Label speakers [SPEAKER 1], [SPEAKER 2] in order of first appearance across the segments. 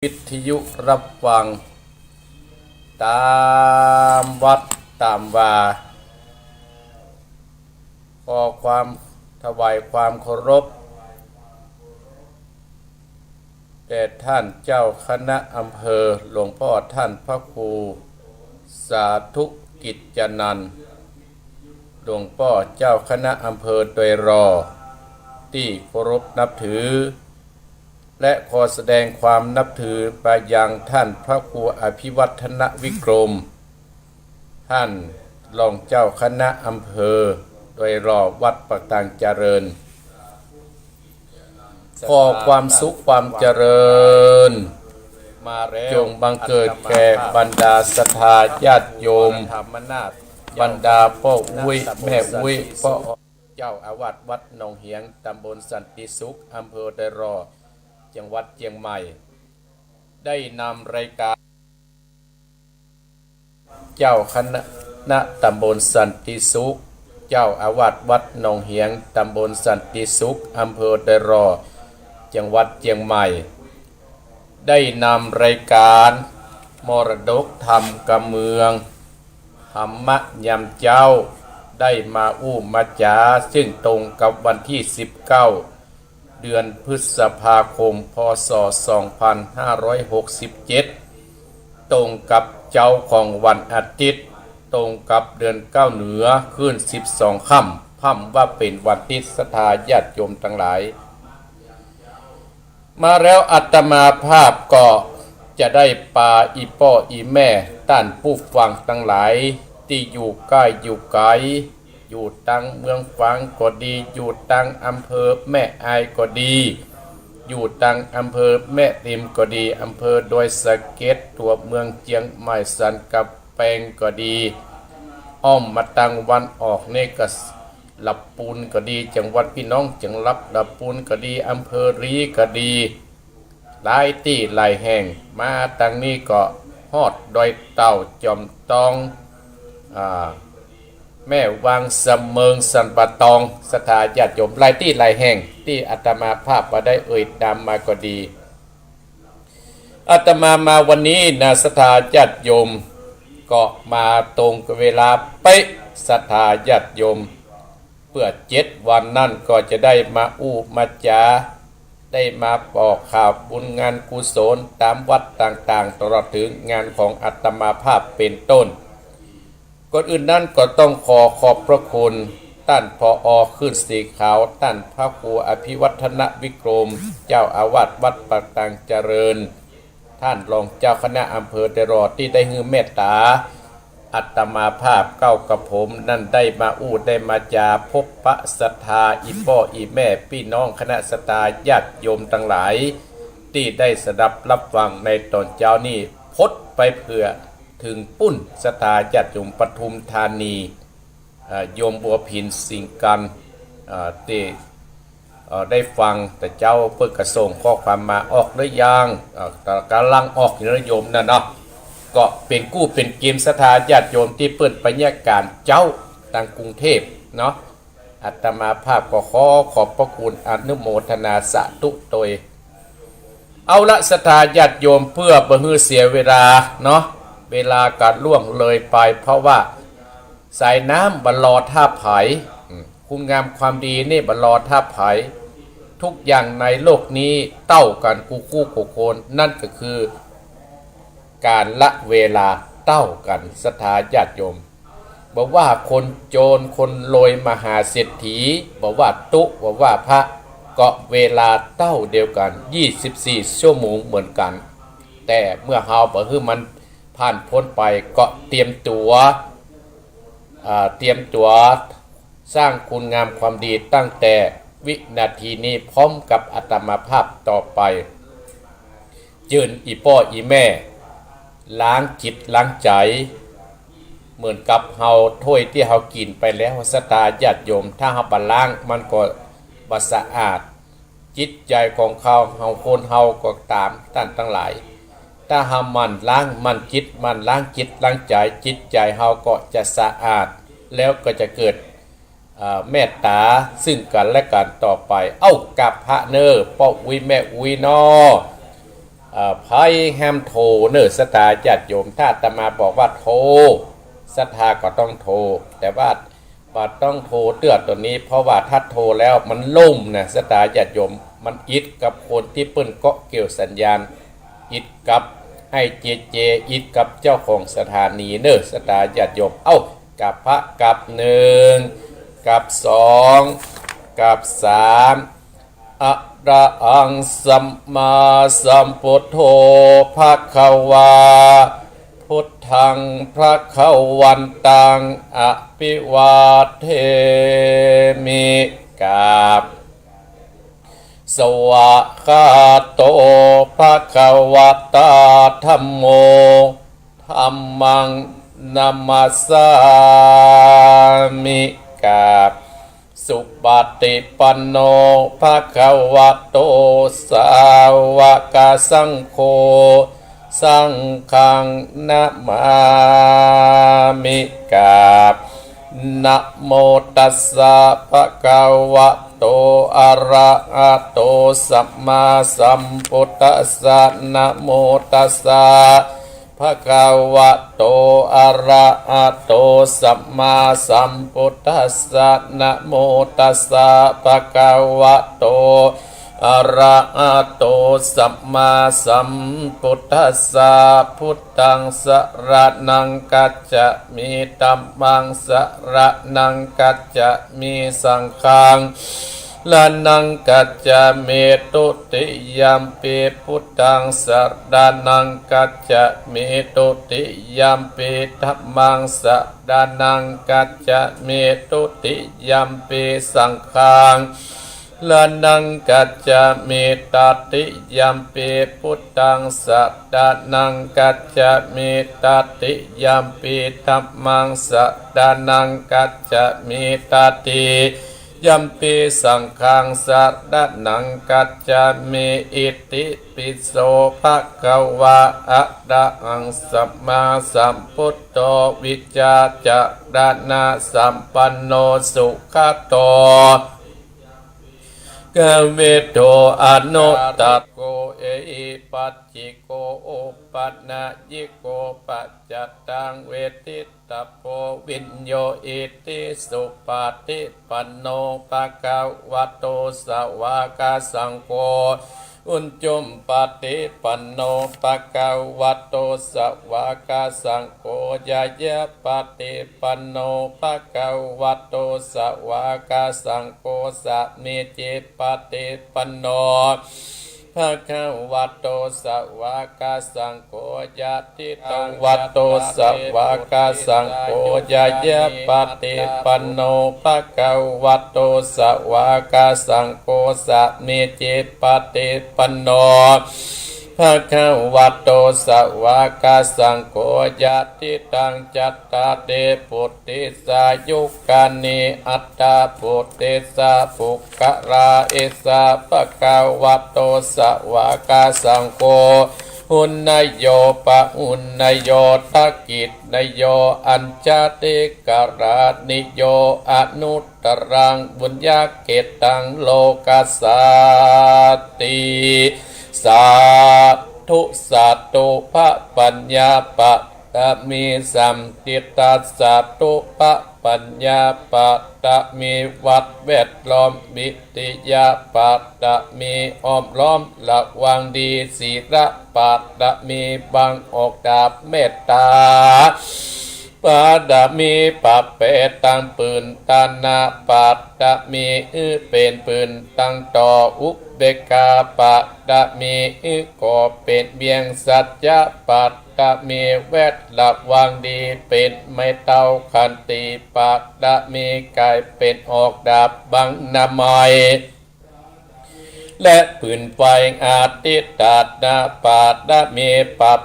[SPEAKER 1] วิทยุรับฟังตามวัดตามวาขอความถวายความเคารพแด่ท่านเจ้าคณะอำเภอหลวงพ่อท่านพระครูสาธุกิจจนันท์หลวงพ่อเจ้าคณะอำเภอโดยรอที่เคารพนับถือและขอแสดงความนับถือไปยังท่านพระครูอภิวัฒนวิกรมท่านรองเจ้าคณะอำเภอโดยรอบวัดปากตังเจริญขอความสุขความเจริญจงบังเกิดแก่บรรดาศรัทธาญาติโยมบรรดาพ่ออุ้ยแม่อุ้ยพ่อเจ้าอาวาสวัดหนองเหียงตำบลสันติสุขอำเภอโดยรอจังหวัดเชียงใหม่ได้นำรายการเจ้าคณะตำบลสันติสุขเจ้าอาวาสวัดหนองเหียงตำบลสันติสุขอำเภอโดยรอจังหวัดเชียงใหม่ได้นำรายการมรดกธรรมกำเมืองธรรมยำเจ้าได้มามาจาซึ่งตรงกับวันที่19เดือนพฤษภาคมพศ2567ตรงกับเจ้าของวันอาทิตย์ตรงกับเดือน9เหนือขึ้น12ค่ำว่าเป็นวันที่ศรัทธาญาติโยมทั้งหลายมาแล้วอาตมาภาพก็จะได้ปาอีพ่ออีแม่ต้านผู้ฟังทั้งหลายที่อยู่ใกล้อยู่ไกลอยู่ตั้งเมืองฟังก็ดีอยู่ตั้งอำเภอแม่อายก็ดีอยู่ตั้งอำเภอแม่ริมก็ดีอำเภอดอยสะเก็ดตัวเมืองเจียงใหม่สันกับแปงก็ดีอ้อมมาตั้งวันออกเนกหลับปูนก็ดีจังหวัดพี่น้องจังรับหลับปูนก็ดีอำเภอรีก็ดีหลายที่หลายแห่งมาตั้งนี้ก็ฮอดดอยเต่าจอมตองแม่วางสำเมิงสันปะตองสถาญาติโยมหลายที่หลายแห่งที่อาตมาภาพมาได้เอ่ยนามมาก็ดีอาตมาวันนี้นะสถาญาติโยมก็มาตรงกับเวลาเป๊ะสถาญาติโยมเพื่อ7 วันนั่นก็จะได้มามาจาได้มาบอกข่าวบุญงานกุศลตามวัดต่างๆตลอดถึงงานของอาตมาภาพเป็นต้นก่อนอื่นนั้นก็ต้องขอบพระคุณท่านผอ.ขึ้นสีขาวท่านพระครูอภิวัฒนวิกรมเจ้าอาวาสวัดปากตังเจริญท่านรองเจ้าคณะอำเภอเดรอที่ได้ฮือเมตตาอาตมาภาพเก้ากับผมนั่นได้มาได้มาจาพบปะศรัทธาอีพ่ออีแม่พี่น้องคณะศรัทธาญาติโยมทั้งหลายที่ได้สดับรับฟังในตอนเช้านี้พดไปเพื่อถึงปุ้นศรัทธาญาติโยมปทุมธานีโยมบัวพินสิงกันที่ได้ฟังแต่เจ้าเพิ่งกระส่งข้อความมาออกหรือยังกำลังออกอยู่นะโยมนะเนาะก็เป็นกู้เป็นเกมศรัทธาญาติโยมที่เปิดปัญญาการเจ้าต่างกรุงเทพเนาะอาตมาภาพก็ขอบพระคุณอนุโมทนาสาธุโดยเอาละศรัทธาญาติโยมเพื่อบ่ให้เสียเวลาเนาะเวลาการล่วงเลยไปเพราะว่าสายน้ำบรรลอท่าไผ่คุณงามความดีนี่บรรลอท่าไผ่ทุกอย่างในโลกนี้เต้ากันคู่โคนนั่นก็คือการละเวลาเต้ากันศรัทธาญาติโยมบอกว่าคนโจรคนรวยมหาเศรษฐีบอกว่าบอกว่าพระก็เวลาเต้าเดียวกัน24 ชั่วโมงเหมือนกันแต่เมื่อเฮาบ่ฮื้อมันผ่านพ้นไปก็เตรียมตัวสร้างคุณงามความดีตั้งแต่วินาทีนี้พร้อมกับอาตมาภาพต่อไปยืนอีพ่ออีแม่ล้างจิตล้างใจเหมือนกับเฮาถ้วยที่เฮากินไปแล้วศรัทธาญาติโยมถ้าเฮาบ่ล้างมันก็บ่สะอาดจิตใจของเฮาคนเฮาก็ตามท่านทั้งหลายถ้าเฮามันล้างมันจิตมันล้างจิตล้างใจจิตใจเฮาก็จะสะอาดแล้วก็จะเกิดเมตตาซึ่งกันและกันต่อไปกับพระเนอพ่ออุ้ยแม่อุ้ยนอ ภัยแฮมโทรเนอสตาญาติโยมถ้าอาตมาบอกว่าโทรศรัทธาก็ต้องโทรแต่ว่าต้องโทรเตือนตัวนี้เพราะว่าถ้าโทรแล้วมันล่มนะสตาญาติโยมมันอิดกับคนที่เปิ้นเกาะเกี่ยวสัญญาณอิดกับไอ้เจอิดกับเจ้าของสถานีเนอสตาญาติโยมกับพระกับหนึ่งกับสองกับสามอะระหังสัมมาสัมพุทโธภควาพุทธังพระเขาวันตังอภิวาเทมิกาบสวะคาโตภะคะวะตาธัมโมธัมมังนัมมัสสามิกาบสุปฏิปันโนภะคะวะโตสาวกสังโฆสังฆังนะมามิกาบนะโมตัสสะภะคะวะโตอะระหะโตสัมมาสัมพุทธัสสะนะโมตัสสะภะคะวะโตอะระหะโตสัมมาสัมพุทธัสสะนะโมตัสสะภะคะวะโตอะระหะโตสัมมาสัมพุทธัสสะพุทธังสรณังกัจจมิธัมมังสรณังกัจจมิสังฆังลานังกัจจเมตุติยัมปิพุทธังสรณังกัจจเมตุติยัมปิธัมมังสรณังกัจจเมตุติยัมปิสังฆังลานังกัจจเมตติยัมปิพุทธังสรณังกัจจเมตติยัมปิธัมมังสรณังกัจจเมตติยัมปิสังฆังสรณังกัจจเมอิติปิโสภะคะวะอะระหังสัมมาสัมพุทโธวิจจารณะสัมปันโนสุขโตกเวโตอนุตตะโกเอหิปัจจิโกโอปันนายิโกปัจจตังเวทิตาโพวิญโยอิติสุปฏิปันโนภะคะวะโตสาวกสังโฆอุนจุมปฏิปันโนภะคะวะโตสาวกสังโฆยายะปฏิปันโนภะคะวะโตสาวกสังโฆสัมมิจิปฏิปันโนภะคะวะโตสาวกสังโฆญาติตังวัตโตสาวกสังโฆญายะปฏิปันโนภะคะวะโตสาวกสังโฆสัมมิจิปฏิปันโนภะคะวะโตสาวกสังโฆญาติตังจัตตาเตปุติสายุกานิอัตตาปุติสาภุกราเอสาภะคะวะโตสาวกสังโฆหุนนโยปะหุนนโยทักกิจนโยอัญจติกรานิโยอนุตตรังบุญญาเกตังโลกัสสาติสาธุสัตตุภะปัญญาปะตะมีสัมติตัสสะตุภะปัญญาปะตะมีวัดแวดล้อมมิติยาปะตะมีอ้อมล้อมระวังดีศีระปะตะมีบังออกดาบเมตตาปาดามีปะเปตังปืนตานาปาดามีเป็นปืนตั้งต่ออุเบกขาปาดามีก็เป็นเบียงสัจจะปาดามีแวดระวังดีเป็นไม่เต้าขันติปาดามีกายเป็นออกดาบบังนามัยและปืนไฟอาทิตตานาปาดามีปับ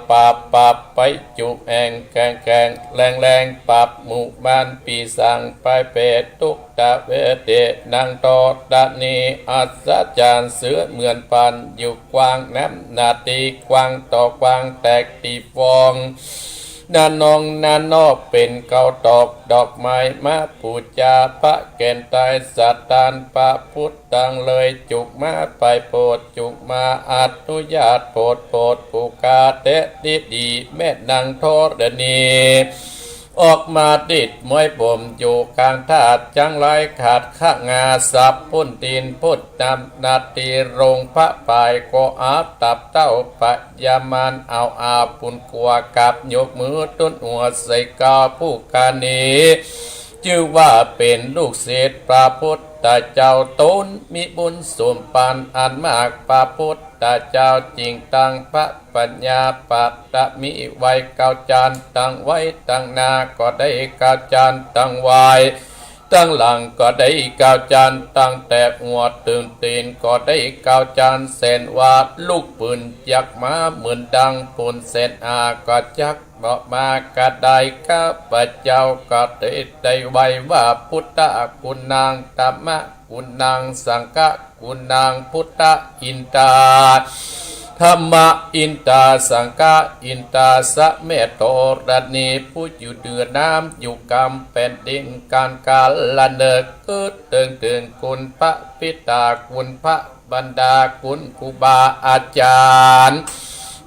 [SPEAKER 1] ไปจุแองแข่งแรงปับหมู่บ้านปีสังไปเปตทุกตะเวเดนางตอดานีอัศจรรย์เสือเหมือนปันอยู่กวางน้ำนาตีกวางต่อกวางแตกตีฟอง นานองนานนอกเป็นเกาตอกดอกไม้มาปูจาพระแก่นตายสัตตานพระพุทธังเลยจุกมาไปโปรดจุกมาอนุญาตโปรดผู้กาเตะดีแม่นางทอดนีออกมาดิดมวยบ่มอยู่กลางธาตุจังไรขาดข้างาสับพุ่นตีนพุทธนำนาตีรงพระปายก็อาตับเต้าปะยามานเอาอาปุนกัวกับยกมือต้นหัวใส่กาผู้กานีชื่อว่าเป็นลูกศิษย์พระพุทธเจ้าตนมีบุญสมปานอันมากพระพุทธเจ้าจริงตั้งพระปัญญาปัตตมิไว้เก้าจานตั้งไว้ตั้งนาก็ได้เก้าจานตั้งไว้ตั้งหลังก็ได้เก้าจานตั้งแต่หัวตื่นตีนก็ได้เก้าจานเส้นวาดลูกปืนยักมาเหมือนดังปูนเส้นอาก็จักบอกมากระไดข้าพเจ้าก็ได้ไว้ว่าพุทธคุณนางธรรมคุณนางสังฆคุณนางพุทธอินตาธรรมอินตาสังฆอินตาสะเมตโตรณีผู้อยู่เดือน้ำอยู่กรรมเป็นดินการกาลเนกเกิดตึงคุณพระพิตาคุณพระบรรดาคุณครูบาอาจารย์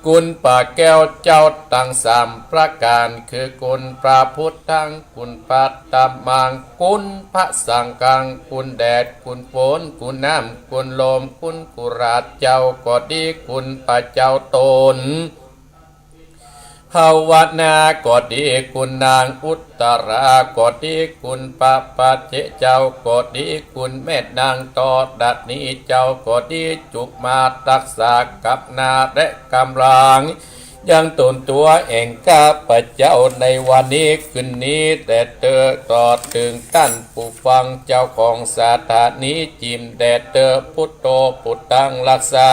[SPEAKER 1] คุณป่าแก้วเจ้าตั้งสามประการคือคุณพระพุทธังคุณปัตตมังคุณพระสังฆังคุณแดดคุณฝนคุณน้ำคุณลมคุณกุราชเจ้าก็ดีคุณพระเจ้าตนภาวนาก็ดีคุณนางอุตราก็ดีคุณปะปัจเจเจ้าก็ดีคุณแม่นางตอดัดนี้เจ้าก็ดีจุกมารักษากับนาและกำลังยังตนตัวเองข้าพเจ้าในวันนี้คืนนี้แต่เตอต่อถึงท่านผู้ฟังเจ้าของสถานีจิมแดดเตอพุทโธพุทธังรักษา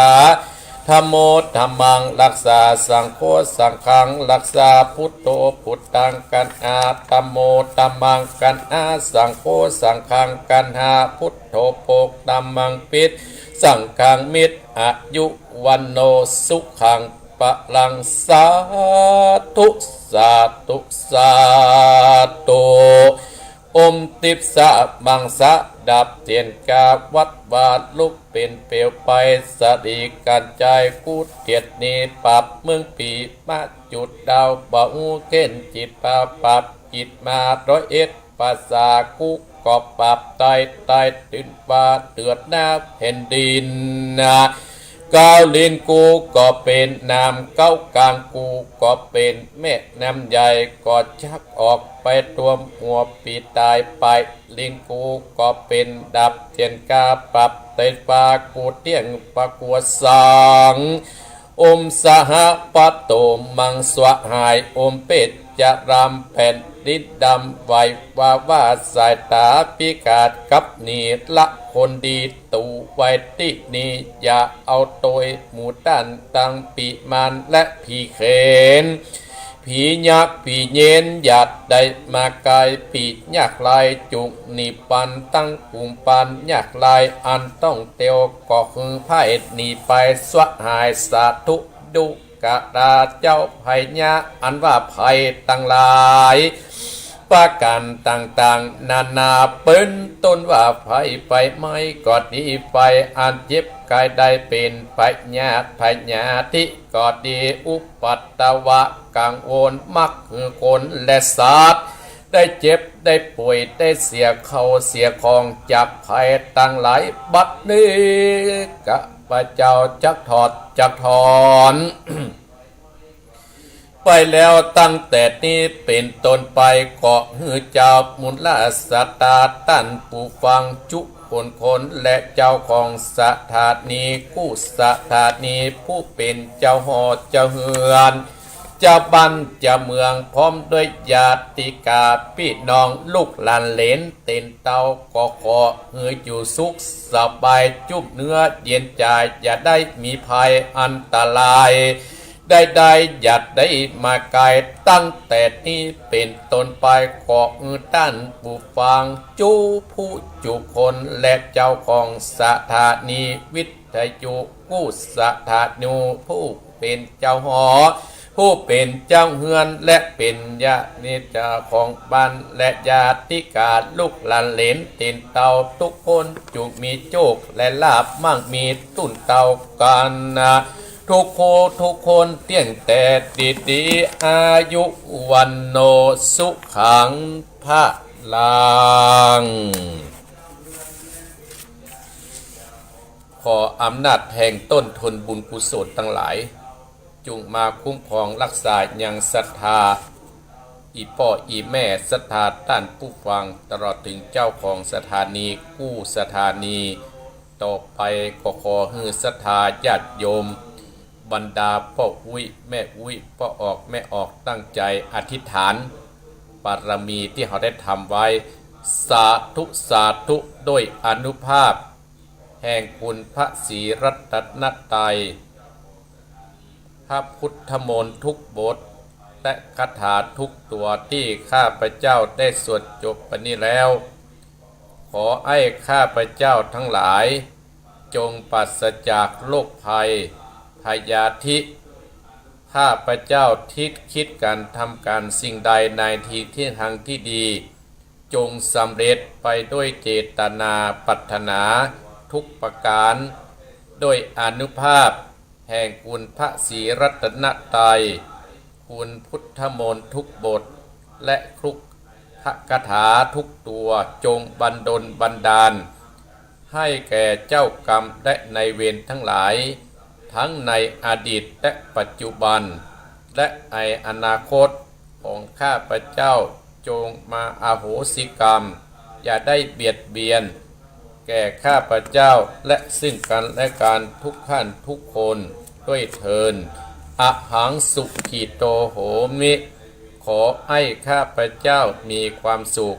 [SPEAKER 1] ธัมโมธัมมังรักษาสังโฆสังฆังรักษาพุทโธพุทธังกันอาธัมโมธัมมังกันอาสังโฆสังฆังกันหาพุทโธโภคธัมมังปิดสังฆังมิตรอายุวันโนสุขังปะลังสาธุสาธุสาธุอมติปสะมังสะดับเทียนกาวัดวาดลุกเป็นเปลวไปสติการใจกูเทียดนี้ปรับเมืองปีมาจุดดาวบ่หูเข็นจิตปาปับจิตมา101ภาษากุกอบปรับไตตื่นฟ้าเตือดหน้าแผ่นดินก้าวลินกูก็เป็นน้ำเก้ากลางกูก็เป็นแม่น้ำใหญ่ก็ชักออกไปตัวหัวปีตายไปลินกูก็เป็นดับเทียนกาปรับเตปากูเตียงปะกัวสังอมสหปะโตมังสวะหายอมเป็ดจะรำแผ่นดินดำไว้ว่าสายตาพิกาดกับนีละคนดีตูไว้ที่นี่อย่าเอาตัวหมูด้านตั้งปีมันและผีเขนผียักษ์ผีเย็นหยัดได้มากายผียักษ์ลายจุกนิปันตั้งกลุ่มปันยักษ์ลายอันต้องเตียวก็คือไพ่หนีไปสวะหายสาธุดุกะดาเจ้าภัยญะอันว่าภัยตั้งหลายประการต่างๆนานาเป็นต้นว่าภัยไปไม่ก็ดีไปอันเจ็บกายได้เป็นภัยญาติก็ดีอุปัตตวะกังวลมักคือคนและสัตว์ได้เจ็บได้ป่วยได้เสียเขาเสียของจับภัยตั้งหลายบัดนี้กะพระเจ้าจักถอน ไปแล้วตั้งแต่นี้เป็นต้นไปก็ฮือเจ้ามุลสตาตั้นผู้ฟังจุคนและเจ้าของสถานีกู้สถานีผู้เป็นเจ้าหอเจ้าเฮือนเจ้าบ้านเจ้าเมืองพร้อมด้วยญาติกาพี่น้องลูกหลานเหลนเต็นเตาก็ขอฮืออยู่สุขสบายจุบเนื้อเย็นใจอย่าได้มีภัยอันตรายได้หยัดได้มาไกลตั้งแต่นี้เป็นต้นไปขอท่านผู้ฟังจูผู้จุคนและเจ้าของสถานีวิทยุกู้สถานีผู้เป็นเจ้าหอ ผู้เป็นเจ้าเฮือนและเป็นญาติเจ้าของบ้านและญาติกาลูกหลานเหลนตินเตาทุกคนจุกมีโจกและลาบมั่งมีตุ่นเตากันนะทุกคนเตี้ยงแต่ดีอายุวันโนสุขังพระลังขออำนาจแห่งต้นทุนบุญกุศลทั้งหลายจงมาคุ้มครองรักษาอย่างศรัทธาอีพ่ออีแม่ศรัทธาท่านผู้ฟังตลอดถึงเจ้าของสถานีกู้สถานีต่อไปก็ขอให้ศรัทธาญาติโยมบรรดาพ่ออุ้ยแม่อุ้ยพ่อออกแม่ออกตั้งใจอธิษฐานบารมีที่เขาได้ทำไว้สาธุด้วยอนุภาพแห่งคุณพระศรีรัตนตรัยพระพุทธมนต์ทุกบทและคาถาทุกตัวที่ข้าพเจ้าได้สวดจบไปนี้แล้วขอให้ข้าพเจ้าทั้งหลายจงปราศจากโรคภัยพยาธิข้าพเจ้าคิดการทำการสิ่งใดในที่ทางที่ดีจงสำเร็จไปด้วยเจตนาปรารถนาทุกประการโดยอนุภาพแห่งคุณพระศรีรัตนตรัยคุณพุทธมนต์ทุกบทและครุกพระคาถาทุกตัวจงบันดลบันดาลให้แก่เจ้ากรรมและในเวรทั้งหลายทั้งในอดีตและปัจจุบันและในอนาคตของข้าพเจ้าจงมาอโหสิกรรมอย่าได้เบียดเบียนแก่ข้าพเจ้าและซึ่งกันและกันทุกท่านทุกคนด้วยเทินอหังสุขีโตโหมิขอให้ข้าพเจ้ามีความสุข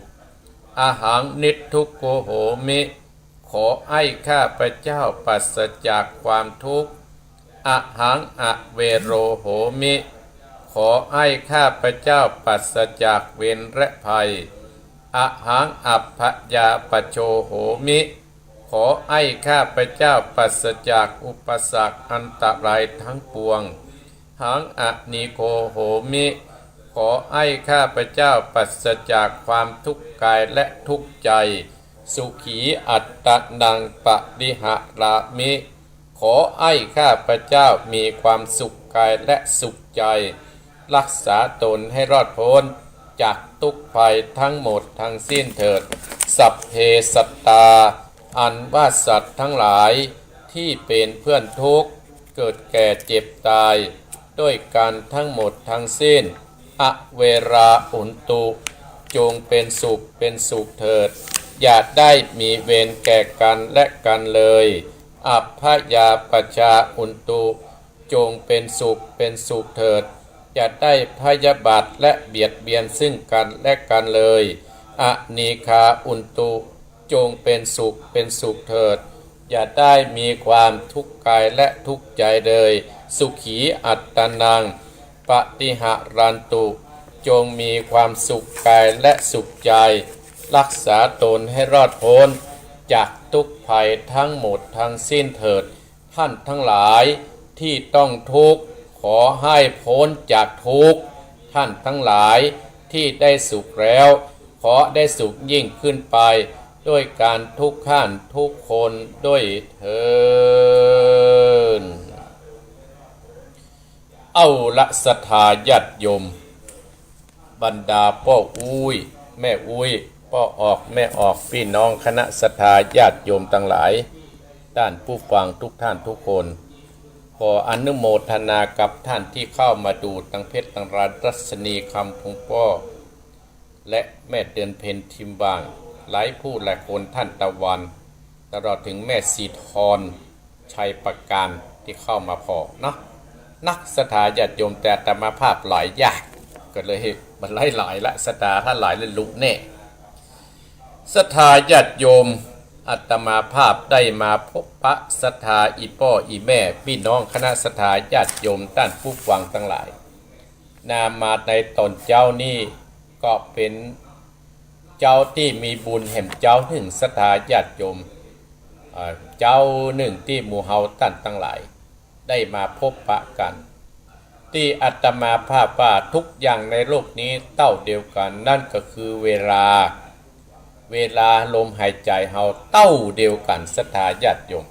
[SPEAKER 1] อหังนิททุกโกโหมิขอให้ข้าพเจ้าปราศจากความทุกข์อหังอเวโรโหมิขอให้ข้าพเจ้าปราศจากเวรและภัยอหังอัพพยาปโชโหมิขอให้ข้าพเจ้าปราศจากอุปสรรคอันตรายทั้งปวงหังอนิโคโหมิขอให้ข้าพเจ้าปราศจากความทุกข์กายและทุกข์ใจสุขีอัตตนังปริหารามิขอให้ข้าพเจ้ามีความสุขกายและสุขใจรักษาตนให้รอดพ้นจากทุกภัยทั้งหมดทั้งสิ้นเถิดสัพเพสัตตาอันว่าสัตว์ทั้งหลายที่เป็นเพื่อนทุกข์เกิดแก่เจ็บตายด้วยกันทั้งหมดทั้งสิ้นอเวราอุนตุจงเป็นสุขเถิดอย่าได้มีเวรแก่กันและกันเลยอัพพยาปชาอุนตุจงเป็นสุขเถิดอย่าได้พยาบาทและเบียดเบียนซึ่งกันและกันเลยอนีคาอุนตุจงเป็นสุขเถิดอย่าได้มีความทุกข์กายและทุกข์ใจเลยสุขีอัตตนังปฏิหารันตุจงมีความสุขกายและสุขใจรักษาตนให้รอดพ้นจากทุกภัยทั้งหมดทั้งสิ้นเถิดท่านทั้งหลายที่ต้องทุกข์ขอให้พ้นจากทุกข์ท่านทั้งหลายที่ได้สุขแล้วขอได้สุขยิ่งขึ้นไปด้วยการทุกท่านทุกคนด้วยเถิดเอาละศรัทธาญาติโยมบรรดาพ่ออุ้ยแม่อุ้ยพ่อออกแม่ออกพี่น้องคณะศรัทธาญาติโยมทั้งหลายด้านผู้ฟังทุกท่านทุกคนขออนุโมทนากับท่านที่เข้ามาดูตั้งเพชรตั้งร้านรัศนีคำพงป้อและแม่เดือนเพ็ญทิมบางหลายผู้หลายคนท่านตะวันตลอดถึงแม่สีทรชัยประการที่เข้ามาพอเนาะนักศรัทธาญาติโยมแต่อาตมาภาพหลายยากก็เลยมันหลายละศรัทธาถ้าหลายเลยลุกแน่ศรัทธาญาติโยมอาตมาภาพได้มาพบปะศรัทธาอีพ่ออีแม่พี่น้องคณะศรัทธาญาติโยมท่านผู้ฟังทั้งหลายนามาในตอนเจ้านี่ก็เป็นเจ้าที่มีบุญแห่งเจ้าหนึ่งศรัทธาญาติโยมเจ้าหนึ่งที่หมู่เฮาท่านทั้งหลายได้มาพบปะกันจ ที่อาตมาภาพว่าทุกอย่างในโลกนี้เต้าเดียวกันนั่นก็คือเวลาลมหายใจเฮาเต้าเดียวกันศรัทธาญาติโยม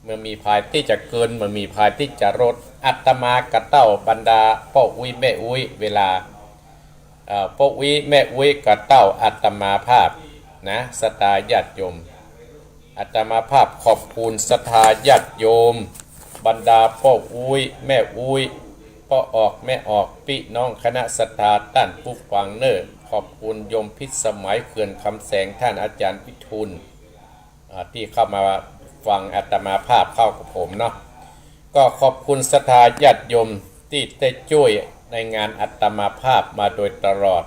[SPEAKER 1] เมื่อมีภายที่จะเกินเมื่อมีภายที่จะลดอาตมากระเต้าบรรดาพ่ออุ้ยแม่อุ้ยเวลาพ่ออุ้ยแม่อุ้ยกระเต้าอาตมาภาพนะศรัทธาญาติโยมอาตมาภาพขอบคุณศรัทธาญาติโยมบรรดาพ่ออุ้ยแม่อุ้ยพ่อออกแม่ออกพี่น้องคณะศรัทธาต้านผู้ฟังเนอขอบคุณโยมพิสมัยเขื่อนคำแสงท่านอาจารย์พิทูลที่เข้ามาฟังอาตมาภาพเข้ากับผมเนาะก็ขอบคุณศรัทธาญาติโยมที่ได้ช่วยในงานอาตมาภาพมาโดยตลอด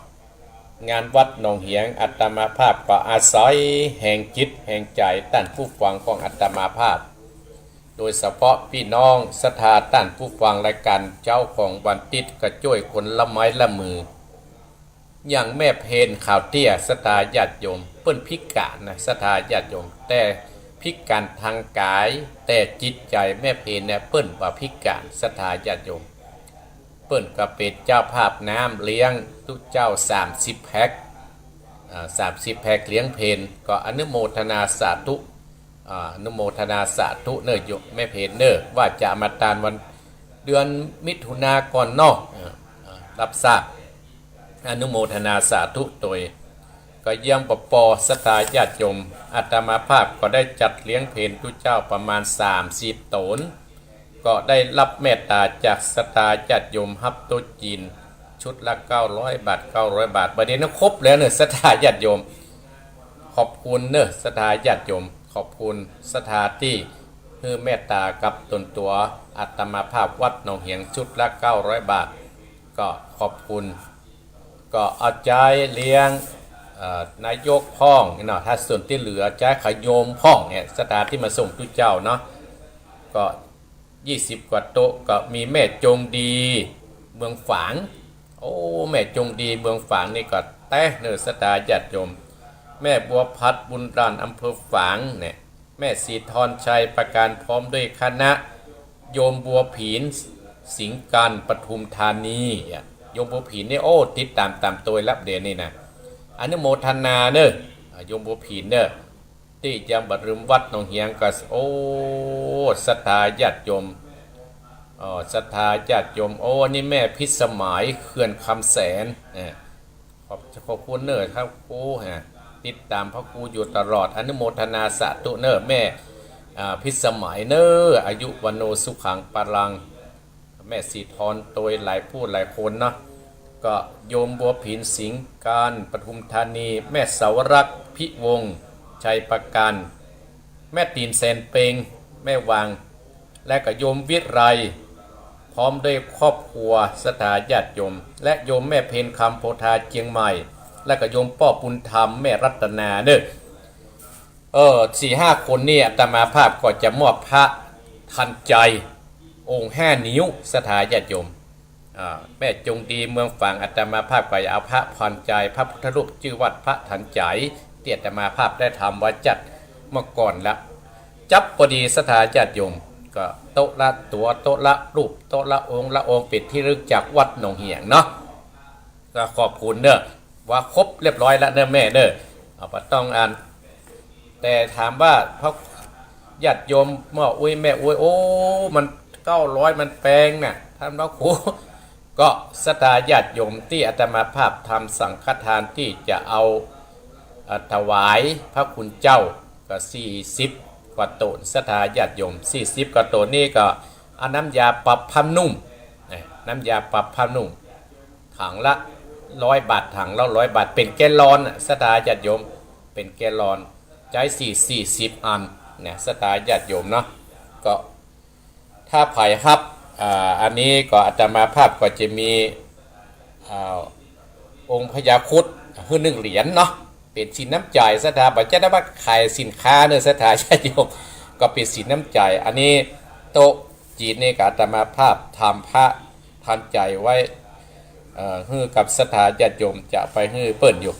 [SPEAKER 1] งานวัดหนองเหียงอาตมาภาพก็อาศัยแห่งจิตแห่งใจท่านผู้ฟังของอาตมาภาพโดยเฉพาะพี่น้องศรัทธาท่านผู้ฟังรายการเจ้าของวันติดก็ช่วยคนละไม้ละมืออย่างแม่เพนข่าวเตี้ยศรัทธาญาติโยมเปิ้นพิการนะศรัทธาญาติโยมแต่พิการทางกายแต่จิตใจแม่เพนเนี่ยเปิ้นว่าพิการศรัทธาญาติโยมเปิ้นก็เป็นเจ้าภาพน้ำเลี้ยงทุกเจ้า30 แพ็ค30 แพ็คเลี้ยงเพนก็อนุโมทนาสาธุอนุโมทนาสาธุเนอโยมแม่เพนเนอว่าจะมาตานวันเดือนมิถุนาก่อนนอกรับทราบอนุโมทนาสาธุโดยก็เยี่ยมปอศรัทธาญาติโยมอาตมาภาพก็ได้จัดเลี้ยงเพนทุกเจ้าประมาณ30 ตนก็ได้รับเมตตาจากศรัทธาญาติโยมฮับโต๊ะจีนชุดละ900 บาท900 บาทประเดี๋ยวนี้ครบแล้วเนอะศรัทธาญาติโยมขอบคุณเนอะศรัทธาญาติโยมขอบคุณศรัทธาที่ให้เมตตากับตนตัวอาตมาภาพวัดหนองเหียงชุดละ900 บาทก็ขอบคุณก็เอาใจเลี้ยงนายกพ่องเนาะถ้าส่วนที่เหลือใจขยมพ่องเนี่ยสถานที่มาส่งทุกเจ้าเนาะก็20 กว่าโต๊ะก็มีแม่จงดีเมืองฝางโอ้แม่จงดีเมืองฝางนี่ก็แต้เนื้อสถานญาติโยมแม่บัวพัดบุญรันอำเภอฝางเนี่ยแม่สีทรชัยประการพร้อมด้วยคณะโยมบัวผีนสิงห์กันปทุมธานีโยมบัวผีนนี่โอ้ติดตามตัวรับเดนนี่นะอนุโมทนาเนอะโยมบัวผีนเนอะที่ยังบัดรึมวัดหนองเหียงก็โอ้ศรัทธาญาติโยมศรัทธาญาติโยมโอ้นี่แม่พิสมัยเขื่อนคำแสนขอบคุณเนอะครับครูติดตามพระครูอยู่ตลอดอนุโมทนาสาธุเนอะแม่พิสมัยเนอะอายุวันโนสุขังปรังแม่สีทรโดยหลายผู้หลายคนเนาะก็โยมบัวผินสิงห์การปทุมธานีแม่สาวรักษ์พิวงศ์ชัยประกันแม่ตีนแสนเปงแม่วางและก็โยมวิไลพร้อมด้วยครอบครัวศรัทธาญาติโยมและโยมแม่เพนคำโพธาเจียงใหม่และก็โยมป้อปุณธรรมแม่รัตนาเด้อ4-5 คนนี่อาตมาภาพก็จะมอบพระทันใจองค์5 นิ้วศรัทธาญาติโยมแม่จงดีเมืองฝางอาตมาภาพก็จะเอาพระพันใจพระพุทธรูปชื่อวัดพระทันใจเตียอาตมาภาพได้ทำไว้จัดเมื่อก่อนแล้วจับพอดีศรัทธาญาติโยมก็โต๊ะละตัวโต๊ะละรูปโต๊ะละองค์ละองค์ปิดที่รึกจากวัดหนองเหียงเนาะก็ขอบคุณเด้อว่าครบเรียบร้อยแล้วเด้อแม่เด้อเอาไปต้องอ่านแต่ถามว่าพระญาติโยมเมื่ออุ้ยแม่อุ้ยโอ้มัน900มันแพงน่ะท่านพระครูก็ศรัทธาญาติโยมที่อาตมาภาพทำสังฆทานที่จะเอาถวายพระคุณเจ้าก็40 กว่าโตนศรัทธาญาติโยม40 กว่าโตนนี่ก็เอาน้ำยาปรับผ้านุ่มน้ำยาปรับผ้านุ่มถังละ100 บาทถังละ100 บาทเป็นแกลลอนศรัทธาญาติโยมเป็นแกลลอนใช้40 อันเนี่ยศรัทธาญาติโยมเนาะก็ถ้าไผ่ครับอันนี้ก็อาตมาภาพก็จะมีองค์พญาครุฑคือ1 เหรียญเนาะเป็นสินน้ำใจศรัทธาบัจจะได้ว่าขายสินค้าเนื้อศรัทธาญาติโยมก็เป็นสินน้ำใจอันนี้โต๊ะจีนนี่ก็อาตมาภาพทำพระทันใจไว้ฮือกับศรัทธาญาติโยมจะไปฮือเปิ่นอยู่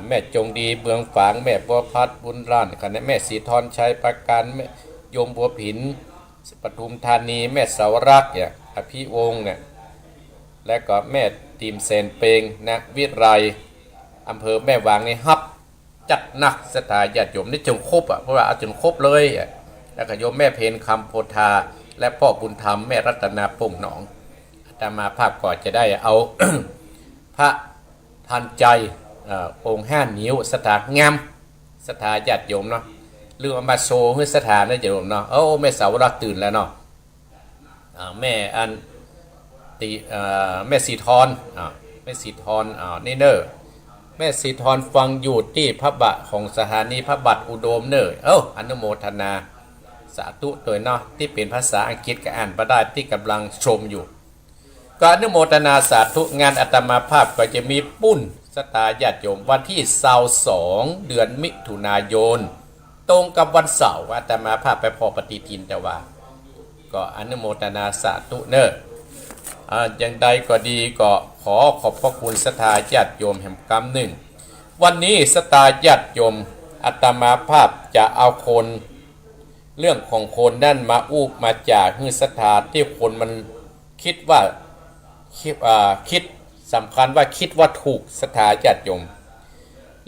[SPEAKER 1] แม่จงดีเมืองฝางแม่บัวพัดบุญร่านคณะแม่สีทรชัยประการแม่โยมบัวผินปทุมธานีแม่สาวรักษ์เนี่ยอภิวงศ์เนี่ย และก็แม่ทีมเซนเปงนะวิไลอำเภอแม่วางนี่ฮับจัดหนักสถาญาติโยมนี่จนครบเพราะว่าเอาจนครบเลยแล้วก็โยมแม่เพนคำโพธาและพ่อบุญธรรมแม่รัตนาปุ่งหนองอาตมาภาพก่อนจะได้เอา พระทันใจองค์5 นิ้วสถางามสถาญาติโยมเนาะหรือเอามาโชว์ให้สถานนะโยมเนาะแม่สาวรักตื่นแล้วเนาะแม่อันตีแม่สีทอนแม่สีทอนนี่เนอแม่สีทอนฟังอยู่ที่พระบะของสถานีพระบัตรอุดมเนออนุโมทนาสาธุตัวเนาะที่เป็นภาษาอังกฤษก็อ่านมาได้ที่กำลังชมอยู่ก็อนุโมทนาสาธุงานอาตมาภาพก็จะมีปุ้นสตาญาติโยมวันที่22 เดือนมิถุนายนตรงกับวันเสาร์อาตมาภาพไปพอปฏิทินแต่ว่าก็อนุโมทนาสาธุเนอย่างใดก็ดีก็ขอขอบพระคุณสตาญาติโยมแห่งกรรมหนึ่งวันนี้สตาญาติโยมอาตมาภาพจะเอาคนเรื่องของคนนั่นมาอู้มาจากฮือสถานที่คนมันคิดว่าคิดสำคัญว่าคิดว่าถูกสถาญาติโยม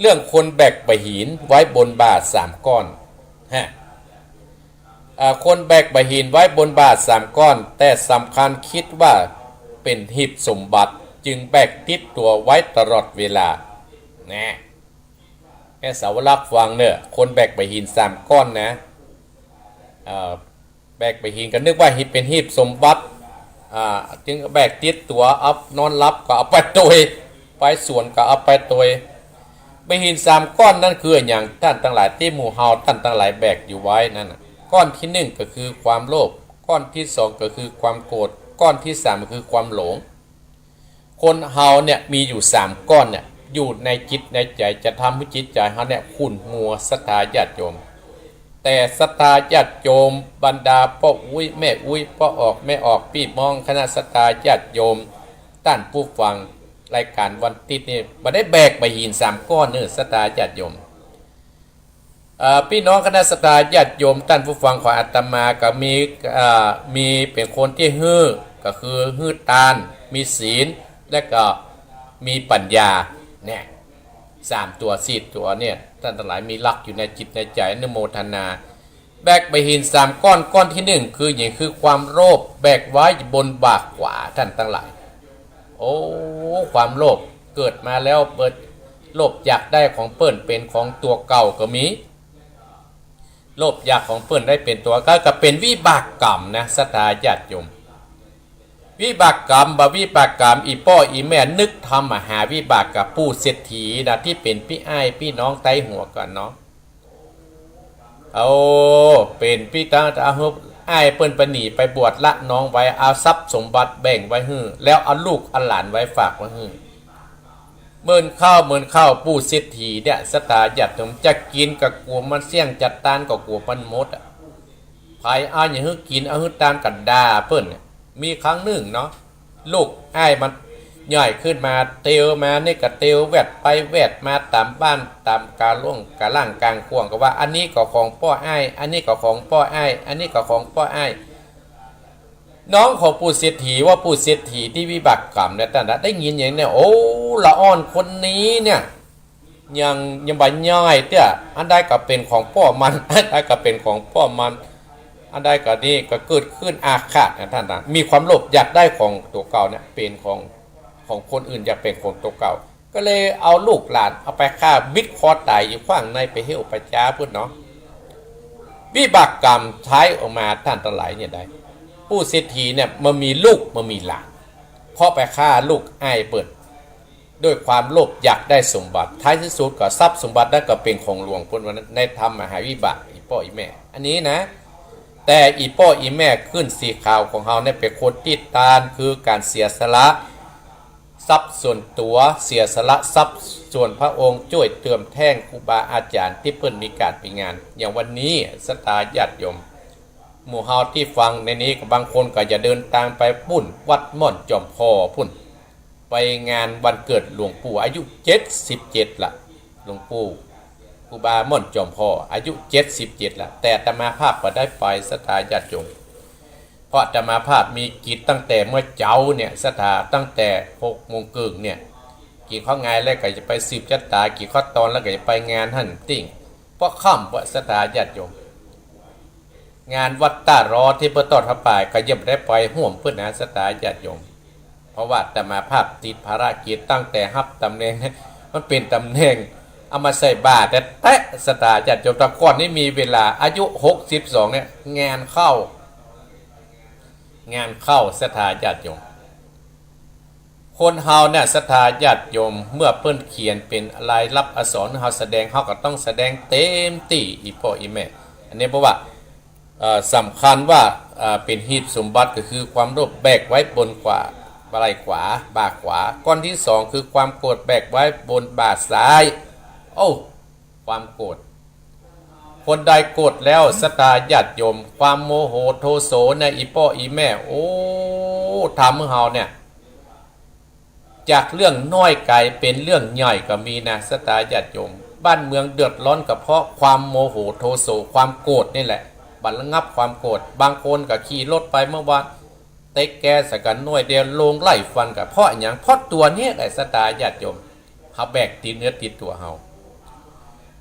[SPEAKER 1] เรื่องคนแบกใบหินไว้บนบาท3 ก้อนคนแบกใบหินไว้บนบาท3 ก้อนแต่สำคัญคิดว่าเป็นหีบสมบัติจึงแบกติดตัวไว้ตลอดเวลาแม่สาวรักฟังเนี่ยคนแบกใบหิน3 ก้อนนะแบกใบหินก็นึกว่าเป็นหีบสมบัติจึงแบกติดตัวอัพนอนรับก็เอาไปตัวไปสวนก็เอาไปตัวใบหิน3 ก้อนนั่นคืออย่างท่านทั้งหลายที่หมู่เฮาท่านทั้งหลายแบกอยู่ไว้นั่นก้อนที่1ก็คือความโลภก้อนที่2ก็คือความโกรธก้อนที่3ก็คือความหลงคนเฮาเนี่ยมีอยู่3 ก้อนเนี่ยอยู่ในจิตในใจจะทำให้จิตใจเฮาเนี่ยขุ่นมัวศรัทธาญาติโยมแต่ศรัทธาญาติโยมบรรดาพ่ออุ้ยแม่อุ้ยพ่อออกแม่ออกพี่มองคณะศรัทธาญาติโยมท่านผู้ฟังรายการวันติดนี่บ่ได้แบกใบหิน3 ก้อนเนื้อศรัทธาญาติโยมพี่น้องคณะศรัทธาญาติโยมท่านผู้ฟังของอาตมาก็มีเป็นคนที่ก็คือตานมีศีลและก็มีปัญญาเนี่ย3 ตัว4 ตัวเนี่ยท่านทั้งหลายมีหลักอยู่ในจิตในใจอนุโมทนาแบกใบหิน3 ก้อนก้อนที่1คืออย่างคือความโลภแบกไว้บนบ่าขวาท่านทั้งหลายความโลภเกิดมาแล้วเปิดโลภอยากได้ของเปิ้นเป็นของตัวเก่าก็มีโลภอยากของเปิ้นได้เป็นตัวก็เป็นวิบากกรรมนะศรัทธาญาติโยมวิบากกรรมวิบากกรรมอีพ่ออีแม่นึกทำมหาวิบากกับผู้เศรษฐีนะที่เป็นพี่อ้ายพี่น้องไต้หัวกันเนาะเป็นพี่ตาอ้ายเปิ้นปนีไปบวชละน้องไว้เอาทรัพย์สมบัติแบ่งไว้ให้แล้วเอาลูกเอาหลานไว้ฝากไว้ให้เมินข้าวผู้เศรษฐีเนี่ยสตาญาติโยมจะกินกับกลัวมันเสี่ยงจัดตานกับกลัวมันมดไผเอาอย่างให้กินเอาให้ตานกันดาเปิ้นมีครั้งหนึ่งเนาะลูกอ้ายมันย่อยขึ้นมาเตียวมานี่ก็เตียวแวดไปแวดมาตามบ้านตามกาล่วงกาล่างกลางควงก็ว่าอันนี้ก็ของพ่ออ้ายอันนี้ก็ของพ่ออ้ายอันนี้ก็ของพ่ออ้ายน้องของผู้เศรษฐีว่าผู้เศรษฐีที่วิบากกรรมเนี่ยท่านได้ยินอย่างนี้ละอ่อนคนนี้เนี่ยยังบ่ย่อยเตี้ยอันใดก็เป็นของพ่อมันอันใดก็เป็นของพ่อมันอันใดก็นี่ก็เกิดขึ้นอาฆาตนะท่านมีความโลภอยากได้ของตัวเก่าเนี่ยเป็นของคนอื่นอยากเป็นของตัวเก่าก็เลยเอาลูกหลานเอาไปฆ่าบิดคอตายอยู่ข้างในไปเหี้ยวไปจ้าพุ่นเนาะวิบากกรรมใช้ออกมาท่านทั้งหลายเนี่ยได้ผู้เศรษฐีเนี่ยมันมีลูกมันมีหลานเพราะไปฆ่าลูกอ้ายเปิดด้วยความโลภอยากได้สมบัติท้ายที่สุดก็ทรัพย์สมบัตินั้นก็เป็นของหลวงพุ่นวันนั้นในธรรมมหาวิบากอีพ่ออีแม่อันนี้นะแต่อีพ่ออีแม่ขึ้นสีขาวของเฮาเนี่ยเป็นคนที่ตานคือการเสียสละทรัพย์ส่วนตัวเสียสละทรัพย์ส่วนพระองค์ช่วยเติมแท่งครูบาอาจารย์ที่เพิ่นมีการมีงานอย่างวันนี้ศรัทธาญาติโยมหมู่เฮาที่ฟังในนี้ก็บางคนก็จะเดินทางไปปุ้นวัดม่อนจอมพอพุ่นไปงานวันเกิดหลวงปู่อายุ77ละหลวงปู่ครูบาม่อนจอมพออายุ77ละแต่อาตมาภาพก็ได้ไปศรัทธาญาติโยมพ ราะอาตมาภาพมีกิจตั้งแต่เมื่อเจ้าเนี่ยสถาตั้งแต่6 โมงครึ่งเนี่ยกิจข้องานแล้วก็จะไปสืบชะตากิจข้อตอนแล้วก็จะไปงานหั่นติ่งเพราะค่ำเพราะสถาญาติโยมงานวัดตารอที่เพื่อตอดพระป่ายก็ยังได้ไปห่วมเพื่อนนะสถาญาติโยมเพราะว่าอาตมาภาพติดภารกิจตั้งแต่ฮับตำแหน่งมันเป็นตำแหน่งเอามาใส่บาตรแต่สถาญาติโยมตะก่อนนี่มีเวลาอายุ62เนี่ยงานเข้าสถาญาติโยมคนเฮาเนี่ยศรัทธาญาติโยมเมื่อเพิ่นเขียนเป็นลายลับอักษรเฮาแสดงเฮาก็ต้องแสดงเต็มที่อีพ่ออีแม่อันนี้เพราะว่าสำคัญว่าเป็นหีบสมบัติก็คือความโลภแบกไว้บนขวาไหล่ขวาบ่าขวาก้อนที่สองคือความโกรธแบกไว้บนบ่าซ้ายโอ้ความโกรธคนใดโกรธแล้วศรัทธาญาติโยมความโมโหโทโสในอีพ่ออีแม่โอ้ทำให้เฮาเนี่ยจากเรื่องน้อยกลายเป็นเรื่องใหญ่ก็มีนะสตาญาติโยมบ้านเมืองเดือดร้อนก็เพราะความโมโหโทโสความโกรธนี่แหละบัดระงับความโกรธบางคนก็ขี่รถไปเมื่อวานเต็กแกสกันหน่วยเดียวลงไล่ฟันกับเพราะอย่างเพราะตัวนี้ไอ้สตาญาติโยมเฮาแบกติดเนื้อติดตัวเฮา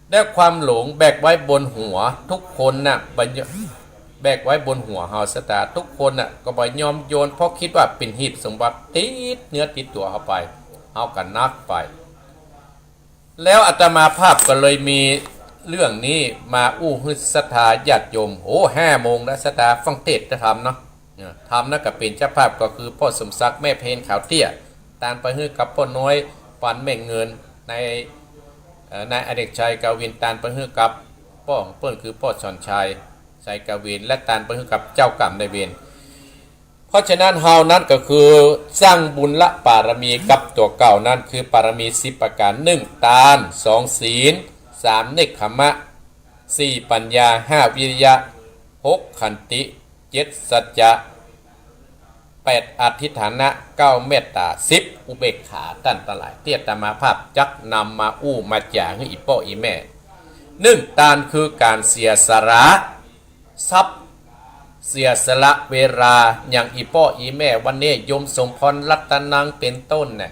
[SPEAKER 1] ได้ความหลงแบกไว้บนหัวทุกคนน่ะแบกไว้บนหัวเฮาสตาทุกคนน่ะก็บ่ยอมโยนเพราะคิดว่าเป็นหีบสมบัติติดเนื้อติดตัวเฮาไปเฮาก็นักไปแล้วอาตมาภาพก็เลยมีเรื่องนี้มาอู้ฮึศรัทธาญาติโยมโอ้5 โมงแล้วศรัทธาฟังเทศน์จะทำเนาะทำนะก็เป็นเจ้าภาพก็คือพ่อสมศักดิ์แม่เพนขาวเตี้ยตามไปฮื้อกับพ่อน้อยปันแม่เงินในนายอเนกชัยกาวินตานไปฮื้อกับพ่อของเปิ้นคือพ่อชอนชัยใส่กาวินและตานไปฮื้อกับเจ้ากรรมนายเวรเพราะฉะนั้นเฮานั้นก็คือสร้างบุญละปารมีกับตัวเก่านั้นคือปารมี10ประการ1ตาน2ศีล3เนกขมะ4ปัญญา5วิริยะ6ขันติ7สัจจะ8อธิฐานะ9เมตตา10อุเบกขาตั้นตะหลายเตี้ยตมาภาพจักนำมาอู้มาจ่าให้อีพ่ออีแม่1ตานคือการเสียสละทรัพย์เสียสละเวลาอย่างอีพ่ออีแม่วันนี้ยมสมพรรัตนังเป็นต้นเนี่ย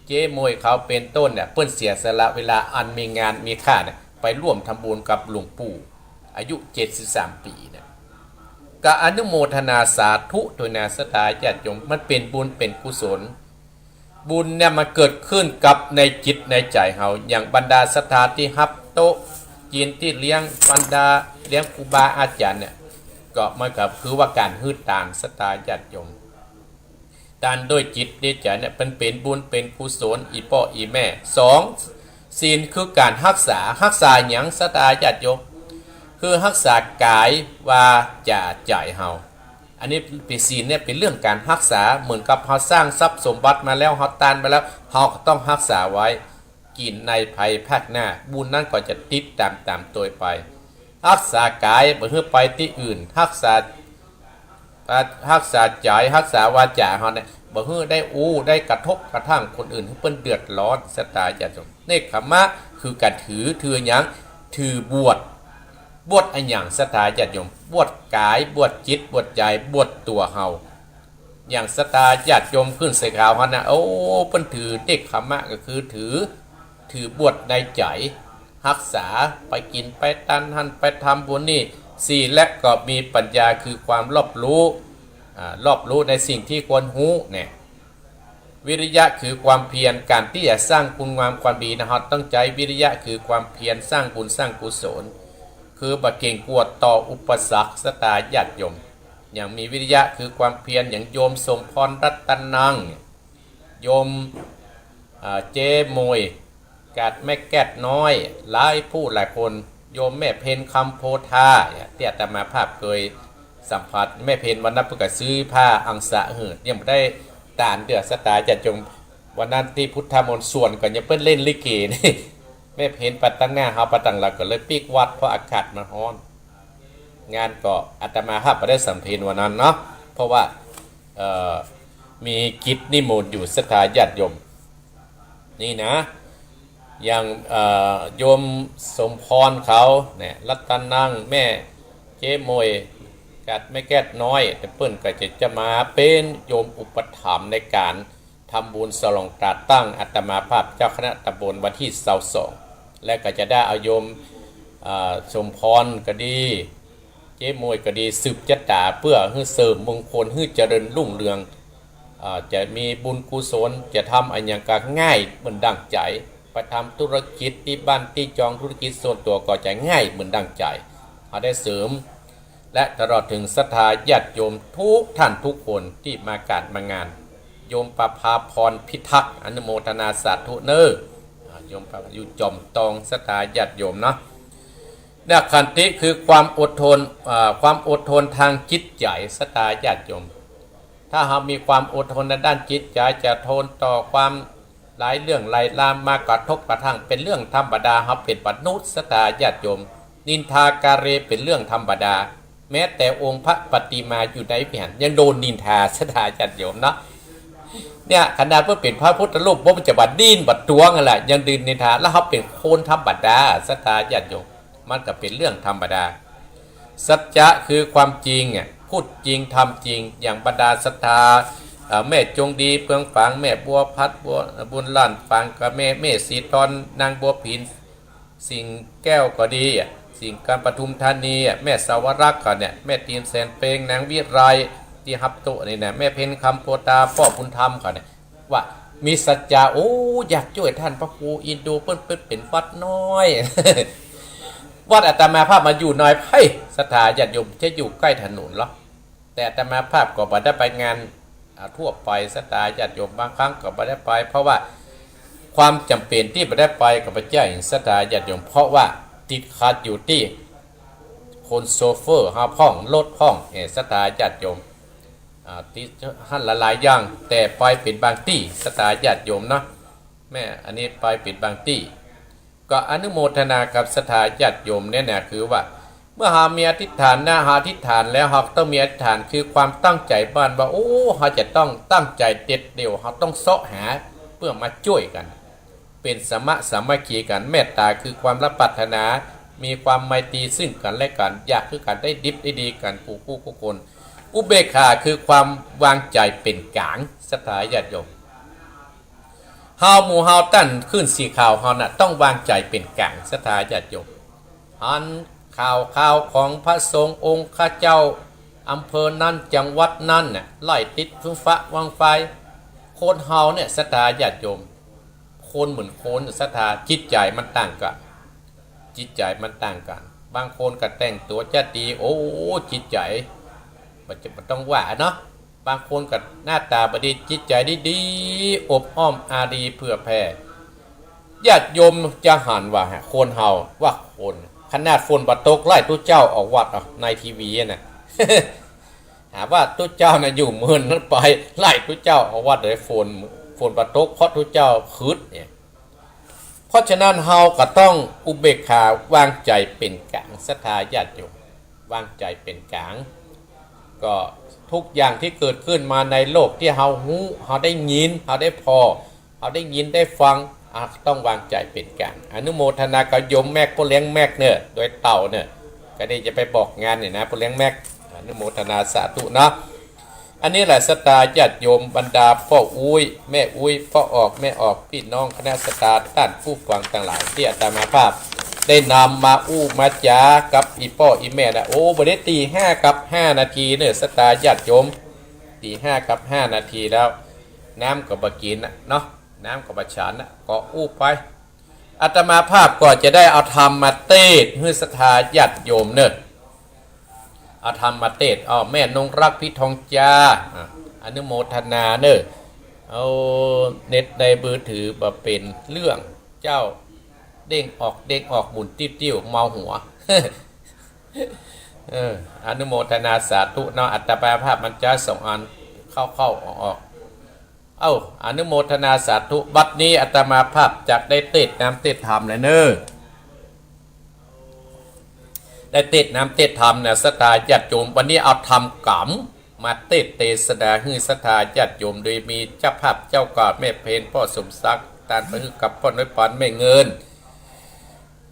[SPEAKER 1] เจ๊มวยเขาเป็นต้นเนี่ยเพิ่นเสียสละเวลาอันมีงานมีค่าเนี่ยไปร่วมทำบุญกับหลวงปู่อายุ73 ปีเนี่ยก็อนุโมทนาสาธุโดยนาสตาญาติโยมมันเป็นบุญเป็นกุศลบุญเนี่ยมันเกิดขึ้นกับในจิตในใจเฮาอย่างบรรดาศรัทธาที่ฮับโตจีนที่เลี้ยงบรรดาเลี้ยงครูบาอาจารย์เนี่ยก็มันก็คือว่าการฮืดตานศรัทธาญาติโยมตานด้วยจิตด้วยใจเนี่ยเป็นบุญเป็นกุศลอีพ่ออีแม่2ศีลคือการรักษาหยังศรัทธาญาติโยมคือรักษากายวาจาใจเฮาอันนี้เป็นศีลเนี่ยเป็นเรื่องการรักษาเหมือนกับเฮาสร้างทรัพย์สมบัติมาแล้วเฮาตานไปแล้วเฮาก็ต้องรักษาไว้กินในภัยภาคหน้าบุญนั้นก็จะติดตามตัวไปรักษากายบ่ให้ไปที่อื่นรักษาใจรักษาวาจาเฮาเนี่ยบ่ให้ได้ได้กระทบกระทั่งคนอื่นให้เพิ่นเดือดร้อนสตาญาติโยมเนกขมะคือการถือหยังถือบวชอันหยังสตาญาติโยมบวชกายบวชจิตบวชใจบวชตัวเฮาอย่างสตาญาติโยมขึ้นใส่ขาวเฮานะโอ้เพิ่นถือเนกขมะก็คือถือบวชในใจรักษาไปกินไปตันหันไปทำบุญนี่สี่และก็มีปัญญาคือความรอบรู้ในสิ่งที่ควรรู้เนี่ยวิริยะคือความเพียรการที่จะสร้างคุณงามความดีนะครับต้องใจวิริยะคือความเพียรสร้างบุญสร้างกุศลคือบ่เก่งกวดต่ออุปสรรคสตาญาติโยมอย่างมีวิริยะคือความเพียรอย่างโยมสมพรรัตนังโยมเจมวยกาดแม่แก้ดน้อยหลายผู้หลายคนโยมแม่เพนคำโพธาที่อาตมาภาพเคยสัมผัสแม่เพนวันนั้นเพิ่นก็ซื้อผ้าอังสะยังบ่ได้ตานเดือดสตาญาติโยมวันนั้นที่พุทธมนต์ส่วนก็ยังเพิ่นเล่นลิเกนี่แม่เพนปัตตั้งหน้าเฮาปัตตั้งหลักก็เลยปิกวัดเพราะอากาศมันร้อนงานก็อาตมาภาพบ่ได้สัมเพลวันนั้นเนาะเพราะว่ามีกิจนิมนต์อยู่สตาญาติโยมนี่นะอย่างโยมสมพรเขาเนี่ยรัตนังแม่เจ๊มวย กัดไม่แก้น้อยแต่เปิ้นก็จะมาเป็นโยมอุปถัมภ์ในการทำบุญสลองตราตั้งอาตมาภาพเจ้าคณะตำบลวันที่22และก็จะได้เอาโยมสมพรก็ดีเจ๊มวยก็ดีสืบจัตตาเพื่อให้เสริมมงคลให้เจริญรุ่งเรืองจะมีบุญกุศลจะทำอันอย่างก็ง่ายเหมือนดังใจไปทำธุรกิจที่บ้านที่จองธุรกิจส่วนตัวก็จะง่ายเหมือนดังใจเขาได้เสริมและตลอดถึงศรัทธาญาติโยมทุกท่านทุกคนที่มาการมางานโยมประภาพรพิทักษ์อนุโมทนาสาธุเนอโยมประอยู่จอมตองศรัทธาญาติโยมเนาะเนี่ยขันติคือความอดทนทางจิตใจศรัทธาญาติโยมถ้าเรามีความอดทนในด้านจิตใจจะทนต่อความหลายเรื่องหลายรามมากระทบกระทั่งเป็นเรื่องธรรมดาเราเป็นมนุษย์ศรัทธาญาติโยมนินทาการเรเป็นเรื่องธรรมดาแม้แต่องค์พระปฏิมาอยู่ในวิหารยังโดนนินทาศรัทธาญาติโยมนะเนี่ยขนาดเพื่อเป็นพระพุทธรูปว่ามันจะบัดดิ้นบัดตวงอะไรยังดินนินทาแล้วเขาเป็นโคนธรรมดาศรัทธาญาติโยมมันก็เป็นเรื่องธรรมดาสัจจะคือความจริงพูดจริงทำจริงอย่างบรรดาศรัทธาแม่จงดีเพืองฝังแม่บัวพัดบัวบุญล้านฝังกับแม่สีตอนนางบัวผินสิ่งแก้วก็ดีสิ่งการปทุมธานีแม่สาวรักษ์ก็เนี่ยแม่ตีนแสนเปงนางวิไรที่ฮับโตนี่นะแม่เพนคำโพตาพ่อบุญธรรมก็เนี่ยว่ามีสัจจะโอ้อยากช่วยท่านพระครูอินโดเปิ้นเป็นวัดน้อย วัดอาตมาภาพมาอยู่น้อยเฮ้ยศรัทธาญาติโยมจะอยู่ใกล้ถนนหรอแต่อาตมาภาพก็บ่ได้ไปงานทั่วไปศรัทธาญาติโยมบางครั้งก็บ่ได้ไปเพราะว่าความจำเป็นที่บ่ได้ไปกับพระเจ้าศรัทธาญาติโยมเพราะว่าติดขัดอยู่ที่คนโซเฟอร์หาพ่องรถพ่องศรัทธาญาติโยมที่หั่นหลายอย่างแต่ไปเป็นบางที่ศรัทธาญาติโยมเนาะแม่อันนี้ไปเป็นบางที่ก็อนุโมทนากับศรัทธาญาติโยมเนี่ยคือว่าเมื่อหามีอธิษฐานหน้าหาอธิษฐานแล้วเราต้องมีอธิษฐานคือความตั้งใจบ้านว่าโอ้เราจะต้องตั้งใจเด็ดเดี่ยวเราต้องเสาะหาเพื่อมาช่วยกันเป็นสามัคคีกันเมตตาคือความรับปรารถนามีความไมตรีซึ่งกันและกันอยากคือกันได้ดิบได้ดีกันผู้คนอุเบกขาคือความวางใจเป็นกลางศรัทธาญาติโยมเฮาหมู่เฮาตั้นขึ้นสีข่าวเฮาน่ะต้องวางใจเป็นกลางศรัทธาญาติโยมอันข่าวของพระสงฆ์องค์ข้าเจ้าอำเภอนั้นจังหวัดนั้นน่ะไล่ติดฟุ้งฟ้าวางไฟโคนเฮาเนี่ยศรัทธาญาติโยมโคนเหมือนโคนศรัทธาจิตใจมันต่างกันจิตใจมันต่างกันบางคนก็แต่งตัวจะดีโอ้จิตใจมันต้องว่าเนาะบางคนก็หน้าตาบดีจิตใจดีอบอ้อมอารีเพื่อแผ่ญาติโยมจะหันว่าโคนเฮาว่าโคนขนาดฝนบตกไล่ตู้เจ้าออกวัดในทีวีน่ะ หาว่าตู้เจ้าน่ะอยู่เมืองนั้นไปไล่ตู้เจ้าออกวัดเลยฝนบตกเพราะตู้เจ้าคืดเนี่ยเพราะฉะนั้นเฮาก็ต้องอุเบกขาวางใจเป็นกลางศรัทธาญาติโยมวางใจเป็นกลางก็ทุกอย่างที่เกิดขึ้นมาในโลกที่เฮาหูเฮาได้ยินเฮาได้พอเฮาได้ยินได้ฟังต้องวางใจเป็นกลางอนุโมทนากับโยมแม่ผู้เลี้ยงแม่เนี่ยโดยเต่าเนี่ยก็ได้จะไปบอกงานเนี่ยนะผู้เลี้ยงแม่อนุโมทนาสาธุเนาะอันนี้แหละศรัทธาญาติโยมบรรดาพ่ออุ้ยแม่อุ้ยพ่อออกแม่ออกพี่น้องคณะศรัทธาท่านผู้ฟังต่างหลายที่อาตมาภาพได้นำมามาจากับอีพ่ออีแม่นะโอ้บริตี 5 กับ 5 นาทีเนี่ยศรัทธาญาติโยมตี 5 กับ 5 นาทีแล้วน้ำกับบกินเนาะน้ำกับบฉันก็ไปอาตมาภาพก็จะได้เอาธรรมมาเทศให้ศรัทธาญาติโยมเนี่ยเอาธรรมมาเทศแม่นงรักพี่ทองจาอนุโมทนาเนี่ยเอาเน็ตในมือถือมาเป็นเรื่องเจ้าเด้งออกหมุนติ้วเมาหัว อนุโมทนาสาธุเนาะอัตตาภาพมันจะส่งอันเข้าออกอนุโมทนาสาธุบัดนี้อัตมาภาพจากได้เทศน้ำเทศธรรมเลยเนอะได้เทศน้ำเทศธรรมเนี่ยศรัทธาญาติโยมวันนี้เอาธรรมกำมาเทศเทศนาให้ศรัทธาญาติโยมโดยมีเจ้าภาพเจ้ากอดแม่เพนพ่อสมศักดิ์ตานประฮึกกับพ่อน้อยปานแม่เงิน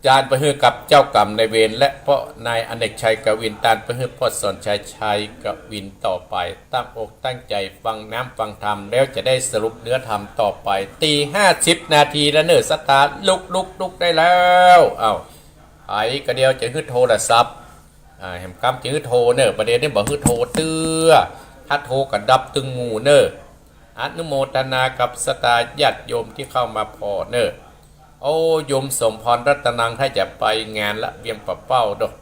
[SPEAKER 1] จานประฮือกับเจ้ากรรมในเวรและเพราะนายอเนกชัยกวินตานประฮือพ่อสอนชัยกวินต่อไปตั้งอกตั้งใจฟังน้ำฟังธรรมแล้วจะได้สรุปเนื้อธรรมต่อไปตี50 นาทีแล้วเนอสตาร์ลุกได้แล้วไอ้กระเดียวจะฮึดโทรศัพท์แหมกำจะฮึดโทรเนอประเดี๋ยวนี้บอกฮึดโทรเตื้อถ้าโทรกับดับตึงงูเนออนุโมทนากับสตาญาติโยมที่เข้ามาพอเนอโอ้โยมสมพรรัตนังถ้าจะไปงานละเวียงปะเป้าดอก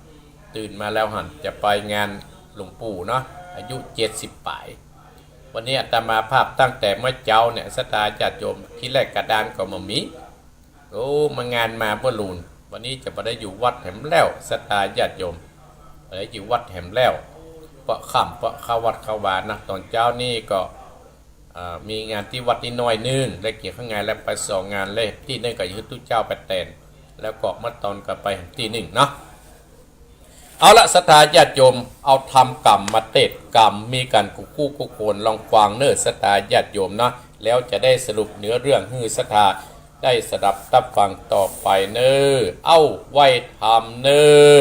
[SPEAKER 1] ตื่นมาแล้วหันจะไปงานหลวงปู่เนาะอายุ70 ป่ายวันนี้อาตมาภาพตั้งแต่เมื่อเจ้าเนี่ยสตาญาติโยมที่แรกกระดานก็มามีโอ้มางานมาเมื่อลูนวันนี้จะมาได้อยู่วัดแหมแล้วสตาญาติโยมได้อยู่วัดแหมแล้วเพราะค่ำเพราะเข้าวัดเข้าวานะตอนเจ้านี่ก็มีงานที่วัดนิดหน่อยนึงและเกี่ยวข้างงานและไป2 งานเลยที่นึงก็คือตู้เจ้าไปแตนแล้วก็มาตอนก็ไปที่1เนาะเอาละสถาญาติโยมเอาทำกรรมมาเตะกรรมมีการกู้โคนลองฟังเนื้อสถาญาติโยมเนาะแล้วจะได้สรุปเนื้อเรื่องฮือสถาได้สดับตับฟังต่อไปเนื้อเอาไว้ทำเนื้อ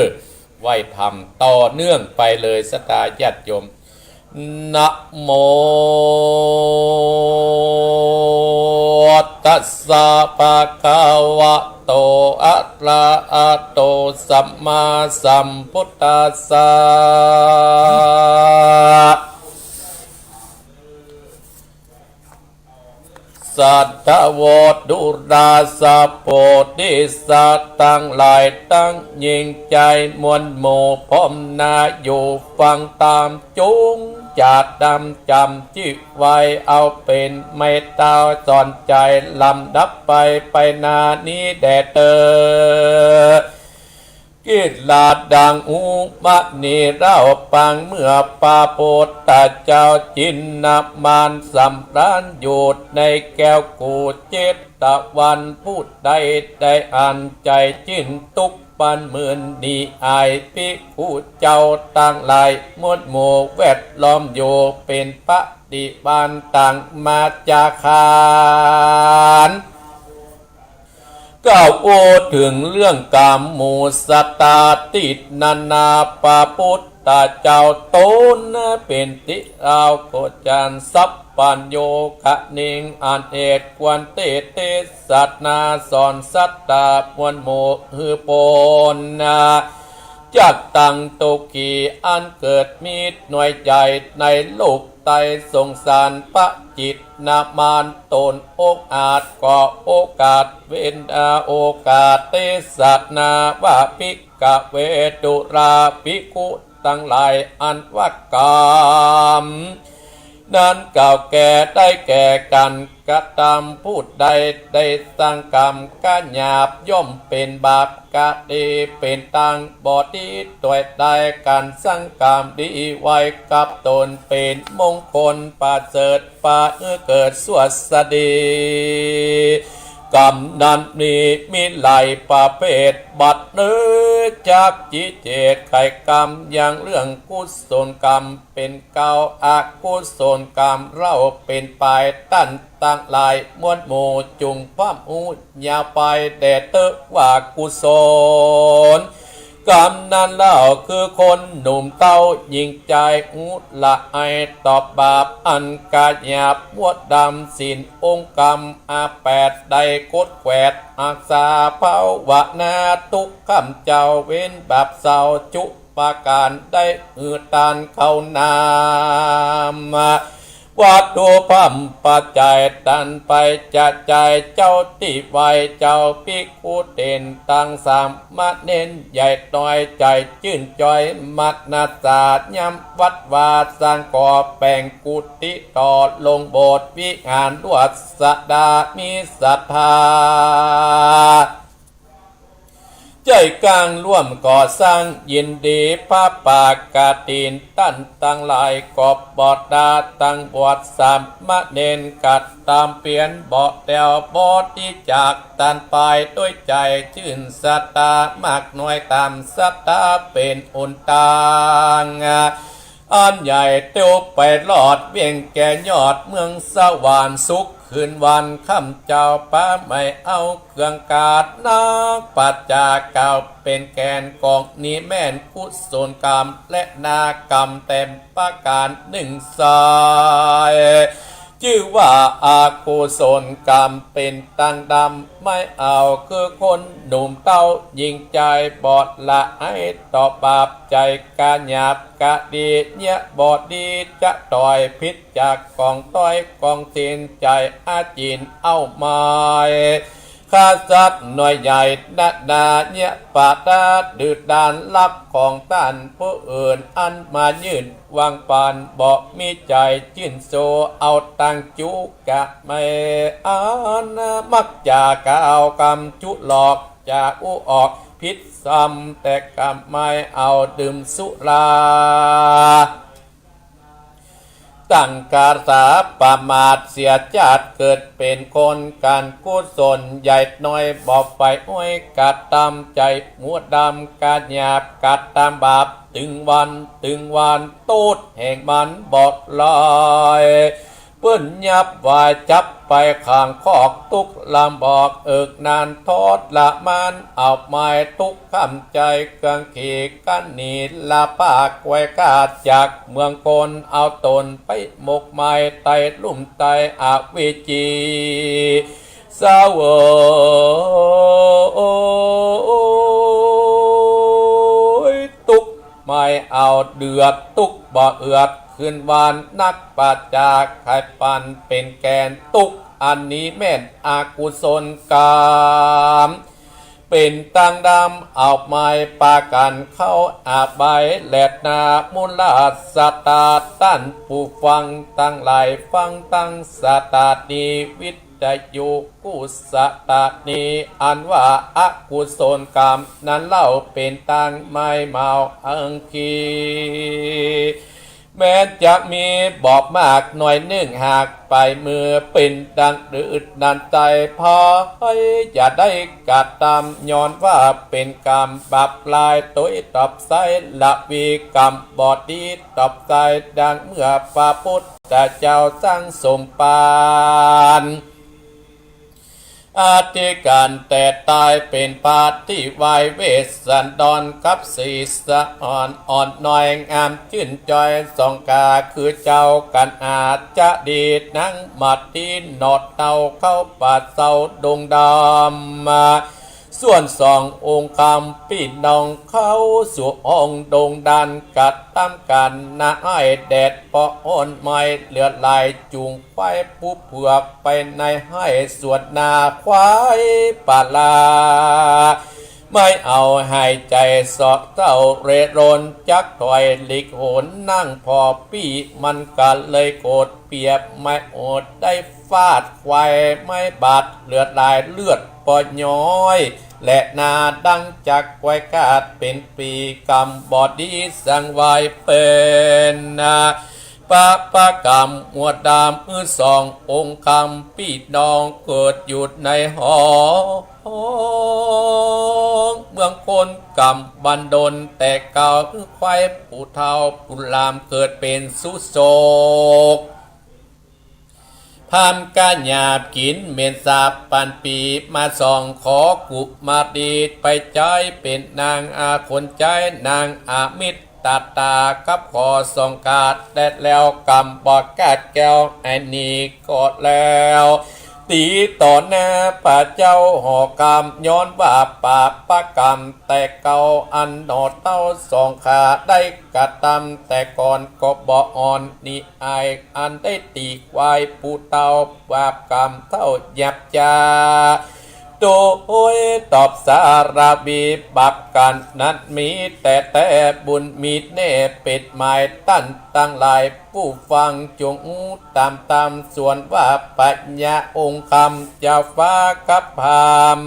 [SPEAKER 1] ไว้ทำต่อเนื่องไปเลยสถาญาติโยมนะโมตัสสะภะคะวะโตอะระหะโตสัมมาสัมพุทธัสสะสัทธโวดุราสะโพธิสัตว์ตั้งหลายตั้งยิ่งใจมวลโมพร้อมนาอยู่ฟังตามจุงจัดดำจำจิตไว้เอาเป็นไม่เต้าสอนใจลำดับไปนานี้แด่เตอกิจลาดดังอุมะนีเราปังเมื่อปาโปตตาเจ้าจินนาบานสำราญหยุดในแก้วกูเจตตะวันพูดใดได้อ่านใจจินตุกปันหมื่นดีอายพิคูเจ้าต่างหลายมวดหมู่แวดล้อมอยู่เป็นปฏิบานต่างมาจาคารก้าวโอถึงเรื่องกามมูสตาติดนานาปาพุทธเจ้าโตนเป็นติเราโคจันสัพปัญโยคะนิงอันเอกควนเตสัตนาสอนสัตตามวลโมหือปนนาจักตังโตกีอันเกิดมีหน่วยใหญ่ในโลกไตสงสารพระจิตนามานตนโอกอาจก่อโอกาสเว้นโอกาสเตสัตนาวาปิกะเวตุราภิกขุตั้งหลายอันวักกรรมนั้นเก่าแก่ได้แก่กันกระทำพูดใดได้สร้างกรรมกะหยาบย่อมเป็นบาปกะดีเป็นตังบอดีตัวใดการสร้างกรรมดีไว้กับตนเป็นมงคลประเสริฐปาเกิดสวัสดีกรรมนั้นนี้มีหลายประเภทบัดเนื้อจากจิตเจตไขกรรมอย่างเรื่องกุศลกรรมเป็นเก่าอากุศลกรรมเราเป็นปลายตั้นตั้งหลายมวลหมู่จุงความอุญาไปแด่เตอว่ากุศลกรรมนั้นเล่าคือคนหนุ่มเต้ายิงใจอุละไอตอบบาปอันกาหยาบวดดำสินองค์กรรม8ได้กดแกวดอักษาภาวนาทุกคำเจ้าเว้นแบบเศร้าจุปาการได้ตานเข้านามวัดดูพัมปัจจัยตันไปจะใจเจ้าติไวเจ้าภิกขุเด่นตั้งสามมาเน้นใหญ่น้อยใจจื่นจอยมัดนาศาสย้ำวัดวาสร้างก่อแปลงกุฏิต่อลงโบสถ์วิหารลวดสดามีศรัทธาใจกลางร่วมก่อสร้างยินดีพระปากาตีนตั้นตั้งหลายกอบบอดดาตั้งบวชสามมะเนนกัดตามเปลี่ยนเบาแตวบอดที่จากตันไปด้วยใจชื่นสัตตามากน้อยตามสัตตาเป็นอุนตางอันใหญ่เตียวไปหลอดเวียงแก่ยอดเมืองสวรรค์สุขคื คืนวันค่ำเจ้าป้าไม่เอาเครื่องกาดนักปัจจากเก่าเป็นแกนกองนี้แม่นกุศลกรรมและนากรรมเต็มประการหนึ่งสายชื่อว่าอากุศลกรรมเป็นตังดำไม่เอาคือคนหนุ่มเต้ายิงใจบอดละให้ต่อบาปใจกาหยาบกะดีเนี่ยบอดดีจะต่อยพิษจากกองต้อยกองเตีนใจอาจีนเอาไม้ข้าสัตว์หน่วยใหญ่นาเนี่ยปาดาดืดดานลับของท่านผู้อื่นอันมายื่นวางปานบอกมีใจจิ้นโซเอาตังจุกะไม่อานมักจากะเอากำจุหลอกจากอุออกพิษซ้ำแต่กำไม่เอาดื่มสุราตั้งกาสาประมาทเสียจาดเกิดเป็นคนการกุศลใหญ่น้อยบอกไปอ้อยกัดตามใจมัวดำกาหยาบกัดตามบาปตึงวันตูดแห่งมันบอกลอยเปื้นยับวายจับไปข้างคอกตุกลำบอกเอิกนานทอดละมันเอาไม้ทุกคำใจเครื่องขีกันนีละปากไว้กาดจากเมืองคนเอาตนไปหมกไม้ไตลุ่มไตอวิจีสาวตุกไม่เอาเดือดตุกบ่เอือดคืนวานนักปัจจากไข่ปันเป็นแกนตุกอันนี้แม่นอากุศลกรรมเป็นตังดำเอาไม้ปากันเข้าอาใบแหลดนามุลาสตาตั้นผู้ฟังตั้งหลายฟังตั้งสตาดีวิทยุกุสตานีอันว่าอากุศลกรรมนั้นเล่าเป็นตังไม่เมาอังคีแม้จะมีบอกมากหน่อยหนึ่งหากไปมือเป็นดังดืดนันใจพอให้อย่าได้กัดตามย้อนว่าเป็นกรรมบาปลายตัวตอบไซละวีกรรมบอดดีตอบไซดังเมื่อพระพุทธเจ้าสร้างสมปานอาทิการแต่ตายเป็นปาที่วายเวสสันดอนกับศีสะอ่อนน้อยงามชื่นจอยสองกาคือเจ้ากันอาจจะดีดนังมัดที่นอดเตาเข้าปาดเสาดงดำมาส่วนสององค์คำพี่น้องเข้าสู่องค์ดงดันกัดตามกันนาไอแดดปะอ่อนไม้เลือดไหลจุงไปผู้เผือกไปในให้สวดนาควายปาลาไม่เอาให้ใจสอดเต้าเรรนจักถอยหลีกโหนนั่งพอปี้มันกันเลยโกรธเปียบไม่อดได้ฟาดควายไม่บาดเลือดไหลเลือดปอย้อยและนาดังจากไว้กาดเป็นปีกรรมบอดีสังไว้เป็นปะปะกรรมหัวดามสององค์คำพี่น้องเกิดอยู่ในหอเมืองคนกรรมบันดลแต่เก่าควายผู้เฒ่าผู้ลามเกิดเป็นสุโศกพามกาหยาบกินเมนสาบปันปีมาส่องขอกุมาดีไปใจเป็นนางอาคนใจนางอามิตรตากับขอส่องกาดแดดแล้วกำบอกกาดแก้วไอ้นี่กอดแล้วตีต่อหน้าป่าเจ้าหอกรรมย้อนว่าป่าปะกรรมแต่เก่าอันหนอเต้าสองขาได้กระทำแต่ก่อนก็บ่อ่อนนี่อายอันได้ตีควายผู้เต้าบาปกรรมเท่าหยับจาโดยตอบสารบีบับกันนั้นมีแต่บุญมีแน่เป็ดหมายตั้นตั้งหลายผู้ฟังจงตามส่วนว่าปัญญาองค์คำจะฟ้ากับพาม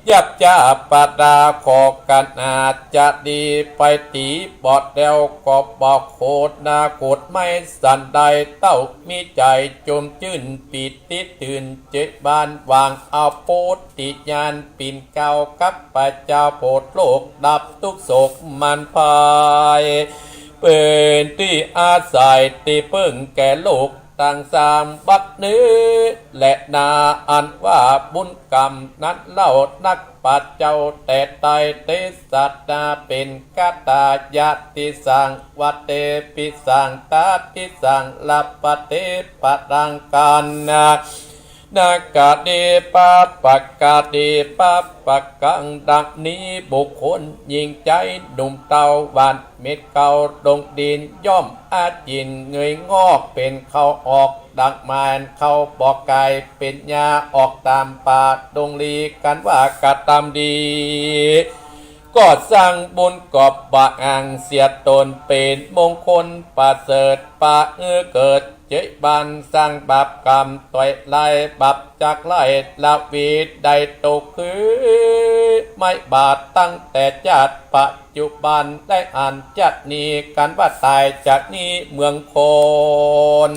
[SPEAKER 1] ยับจ้าปาดาขอกันอาจจะดีไปตีบอดเดวก็บอกโคดนาโคดไม่สันใดเต้ามีใจจมจื่นปิดติดตื่นเจ็บานวางเอาโพดติญาณปิ่นเก่ากับปัจเจ้าโพดโลกดับทุกโศกมันพายเป็นที่อาศัยที่พึ่งแก่โลก ต่างสามบัดนี้และนาอันว่าบุญกรรมนั้นเล่านักปัจเจ้าแต่ไตเตสัตนาเป็นกาตายาติสังวัตเตปิสังตาติสังลัปปเตปะรังกันนากาเดปะปะกาเดปะปะกังดังนี้บุคคลยิงใจหนุ่มเตาวันเม็ดเก่าดงดินย่อมอาจินเงยงอกเป็นเข้าออกดังมานเข้าบอกไก่เป็นยาออกตามป่าดงลีกันว่ากะตามดีก็สร้างบุญกอบบะอังเสียตนเป็นมงคลประเสริฐปะเกิดเจบันสร้างบาปกรรมต่อยไล่บับจากไล่ละวีได้ตกคือไม่บาดตั้งแต่จัดปัจจุบันได้อ่านจัดนี้กันว่าตายจากนี้เมืองโคน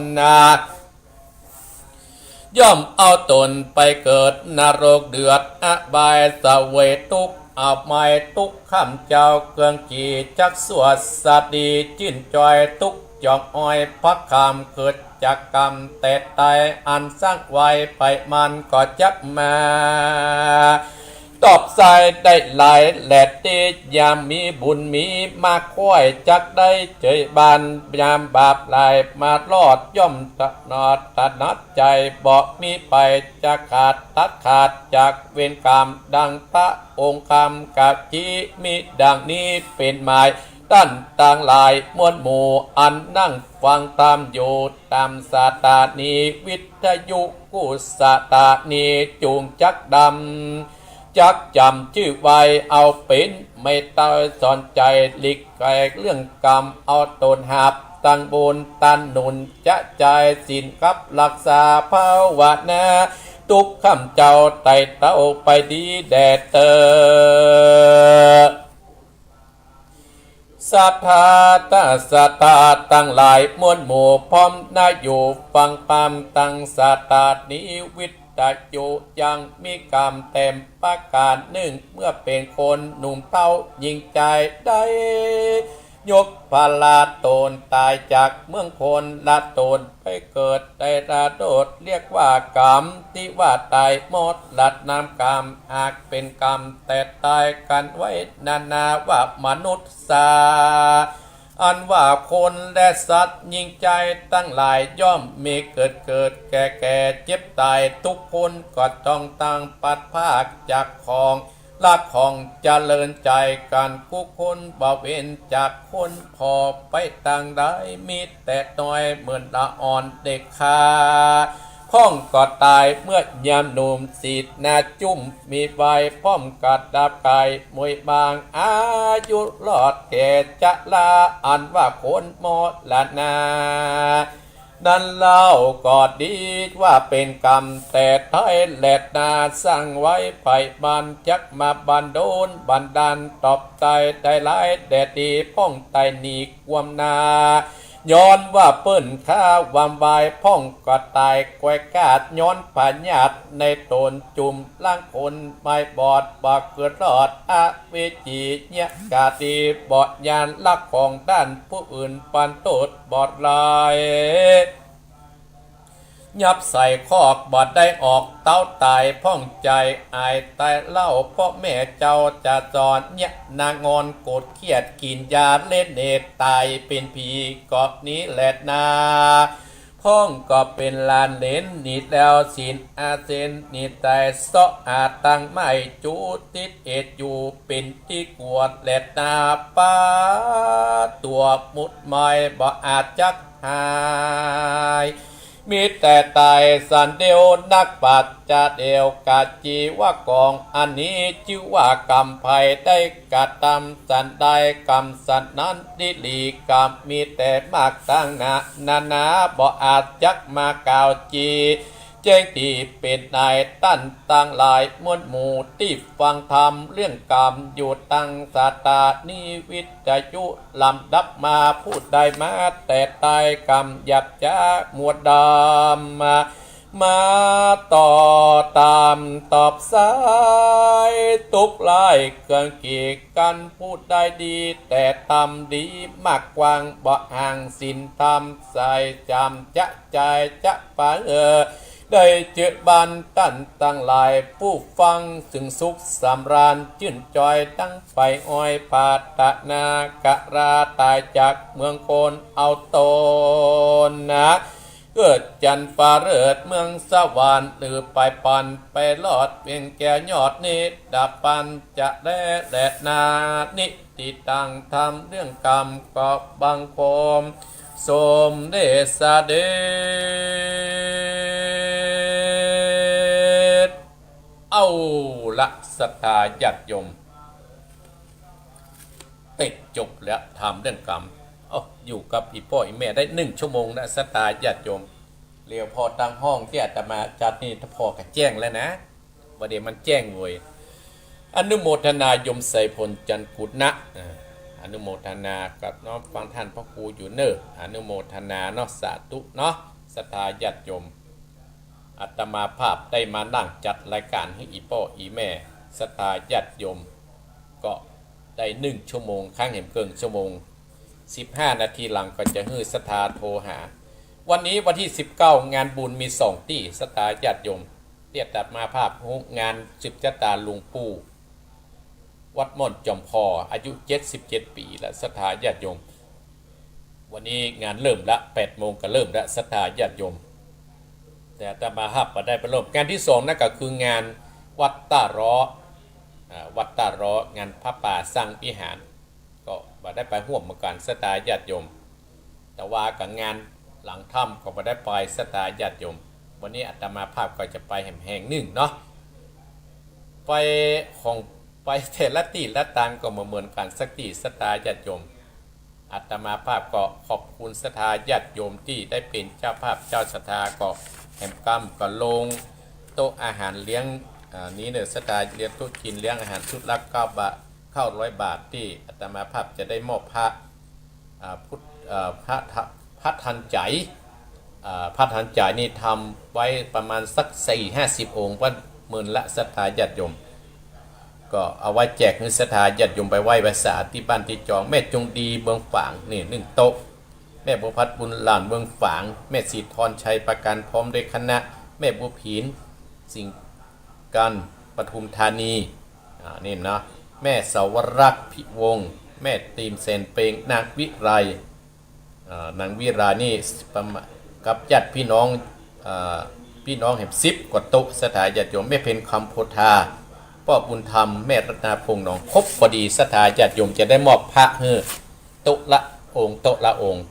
[SPEAKER 1] ย่อมเอาตนไปเกิดนรกเดือดอบายสเวทุกข์เอาไม้ทุกข้ามเจ้าเกืองกีจักสวดสดีจิ้นจอยทุกจอกอ้อยพักคำเกิดจากกรรมแต่ตายอันสร้างไว้ไปมันก็จักมาตอบสายได้หลายแหลดเตยามมีบุญมีมาค่อยจักได้เจยบานยามบาปลายมาลอดย่อมตะนอดตะนัดใจบอกมีไปจะขาดตัดขาดจากเวรกรรมดังพระองค์คำกับจีมีดังนี้เป็นหมายตั้นต่างหลายมวลหมู่อันนั่งฟังตามอยู่ตามสาตานีวิทยุกุสาตานีจูงจักดำจักจำชื่อไว้เอาเป็นไม่ต้อยสอนใจหลีกไกลเรื่องกรรมเอาตนหับตั้งบุญตันหนุนจะใจสินครับรักษาภาวนาทุกคำเจ้าไต่เต้าไปดีแดดเตอสัทธาตาสัตตาตั้งหลายมวลหมู่พร้อมนาอยู่ฟังปามตั้งสัตตานิวิตโยยังมีกรรมเต็มประการหนึ่งเมื่อเป็นคนหนุ่มเต้ายิงใจได้ยกพาลาโตนตายจากเมืองคนละโตนไปเกิดได้ระโดดเรียกว่ากรรมที่ว่าตายหมดลัดน้ำกรรมอาจเป็นกรรมแต่ตายกันไว้นานาว่ามนุษย์สาอันว่าคนและสัตว์ยิงใจตั้งหลายย่อมมีเกิดแก่เจ็บตายทุกคนก็ต้องตั้งปัดภาคจากของลักของเจริญใจกันกุคนบ่เว้นจากคนพอไปต่างได้มีแต่น้อยเหมือนละอ่อนเด็กคาพ้องก็ตายเมื่อยามหนุ่มสีดนาจุ่มมีใบพ้อมกัดดาบไก่มวยบางอายุรอดแก่จะลาอันว่าคนหมดละนานั่นเล่าก็ดีว่าเป็นกรรมแต่ท้ายแหลดนาสร้างไว้ไผ่บันจักมาบันโดนบันดาลตอบใจได้หลายแดดดีพ้องไตนีความนาย้อนว่าเปิ้นข้าวามวายพ้องก็ตายแกวกาดย้อนผาญาตในตนจุ่มล่างคนไม่บอดบากเกิดรอดอาเวจีเนี่ยกาตีบอดยานลักของด้านผู้อื่นปันโตดบอดลายยับใส่คอกบอดได้ออกเต้าตายพ้องใจอายตายเล่าพ่อแม่เจ้าจะจอนเนี่ยนางอนโกรธเครียดกินยาเล่นเนตตายเป็นผีกอบนี้แหลดนาพ้องก็เป็นลานเลนนิดแล้วสินอาเซนนิดแต่ซออาตังไม่จูติดเอ็ดอยู่เป็นที่กวดแหลดนาป้าตัวมุดไม่บ่อาจจักหายมีแต่ตายสันเดียวนักปัจจะเดียวกาจีว่ากองอันนี้ชื่อว่ากรรมภัยได้กระทำสันได้กรรมสันนั้นดิลีกรรมมีแต่มากตั้งนาบ่อาจจักมากล่าวจีแจ้งที่เป็นนายตั้นตั้งหลายมวลหมู่ที่ฟังธรรมเรื่องกรรมอยู่ตั้งสาตานิวิทยุลำดับมาพูดได้มาแต่ตายกรรมหยับจ้าหมวดดำ มาต่อตามตอบสายตุกไล่เกินกีกันพูดได้ดีแต่ทำดีมากกว่างบ่ห่างสินทำใส่จำจะใจจะปาได้เจอบันตั้นตั้งหลายผู้ฟังถึงสุขสำราญชื่นจอยตั้งไปอ้อยปาตนากะราตายจากเมืองโคนเอาตนนะเกิดจันฟ้าเริดเมืองสวรรค์หรือไปปันไปลอดเพียงแก่ยอดนิดดับปันจะได้แดดนานิติตังทำเรื่องกรรมก็บังคมสมเดชเดชเอาละศรัทธาญาติโยมติดจบแล้วทำเรื่องกรรมอยู่กับอีพ่ออีแม่ได้1 ชั่วโมงนะศรัทธาญาติโยมเรียวพอตั้งห้องที่อาตมาจัดนี่ถ้าพอกับแจ้งแล้วนะประเดี๋ยวมันแจ้งเว้ยอนุโมทนายมใส่พลจันกุฎนะอนุโมทนากับน้องฟังท่านพระครูอยู่เนออนุโมทนาเนาะสาธุเนาะศรัทธาญาติโยมอาตมาภาพได้มานั่งจัดรายการให้อีพ่ออีแม่ศรัทธาญาติโยมก็ได้1 ชั่วโมงข้างเห็นเกินชั่วโมง15 นาทีหลังก็จะฮื้อศรัทธาโทรหาวันนี้วันที่19งานบุญมี2ที่ศรัทธาญาติโยมเตี้ยตัดมาภาพงานสืบชะตาหลวงปู่วัดม่อนจอมพออายุ77 ปีและศรัทธาญาติโยมวันนี้งานเริ่มละ8 โมงก็เริ่มละศรัทธาญาติโยมแต่อาตมาภาพมาได้ไปร่วมงานที่2นั่นก็คืองานวัดตาร้อวัดตาร้องานพระป่าสร้างวิหารก็มาได้ไปร่วมเหมือนกันศรัทธาญาติโยมแต่ว่ากับงานหลังถ้ำก็มาได้ไปศรัทธาญาติโยมวันนี้อาตมาภาพก็จะไปแห่งหนึ่งเนาะไปของไปเทละตีละตังก็เหมือนกันสักตีศรัทธาญาติโยมอาตมาภาพก็ขอบคุณศรัทธาญาติโยมที่ได้เป็นเจ้าภาพเจ้าศรัทธาก็แห่งกรรมก็ลงโต๊ะอาหารเลี้ยงนี้เนี่ยศรัทธาเลี้ยงโต๊ะกินเลี้ยงอาหารชุดละ9 บาทเข้า100 บาทที่อาตมาภาพจะได้มอบพระพุทธพระทันใจพระทันใจนี่ทำไว้ประมาณสัก4-50 องค์ว่า10,000ละศรัทธาญาติโยมก็เอาไว้แจกให้ศรัทธาญาติโยมไปไหว้ภาษาที่บ้านที่จองแม่จงดีเมืองฝางนี่1 โต๊ะแม่บัวพัดบุญหลานเมืองฝางแม่สีทรชัยประกันพร้อมด้วยคณะแม่บัวผีนสิ่งกันปทุมธานีนี่เนาะแม่สาวรักษ์พิวงศ์แม่ตีมเซนเปงนางวิไรนางวิรานี่กับญาติพี่น้องแห่ง10 กว่าโต๊ะศรัทธาญาติโยมแม่เพ็ญคำโพธาพ่อบุญธรรมแม่รัตนาพงษ์หนองครบพอดีศรัทธาญาติโยมจะได้มอบพระโต๊ะละองค์โต๊ะละองค์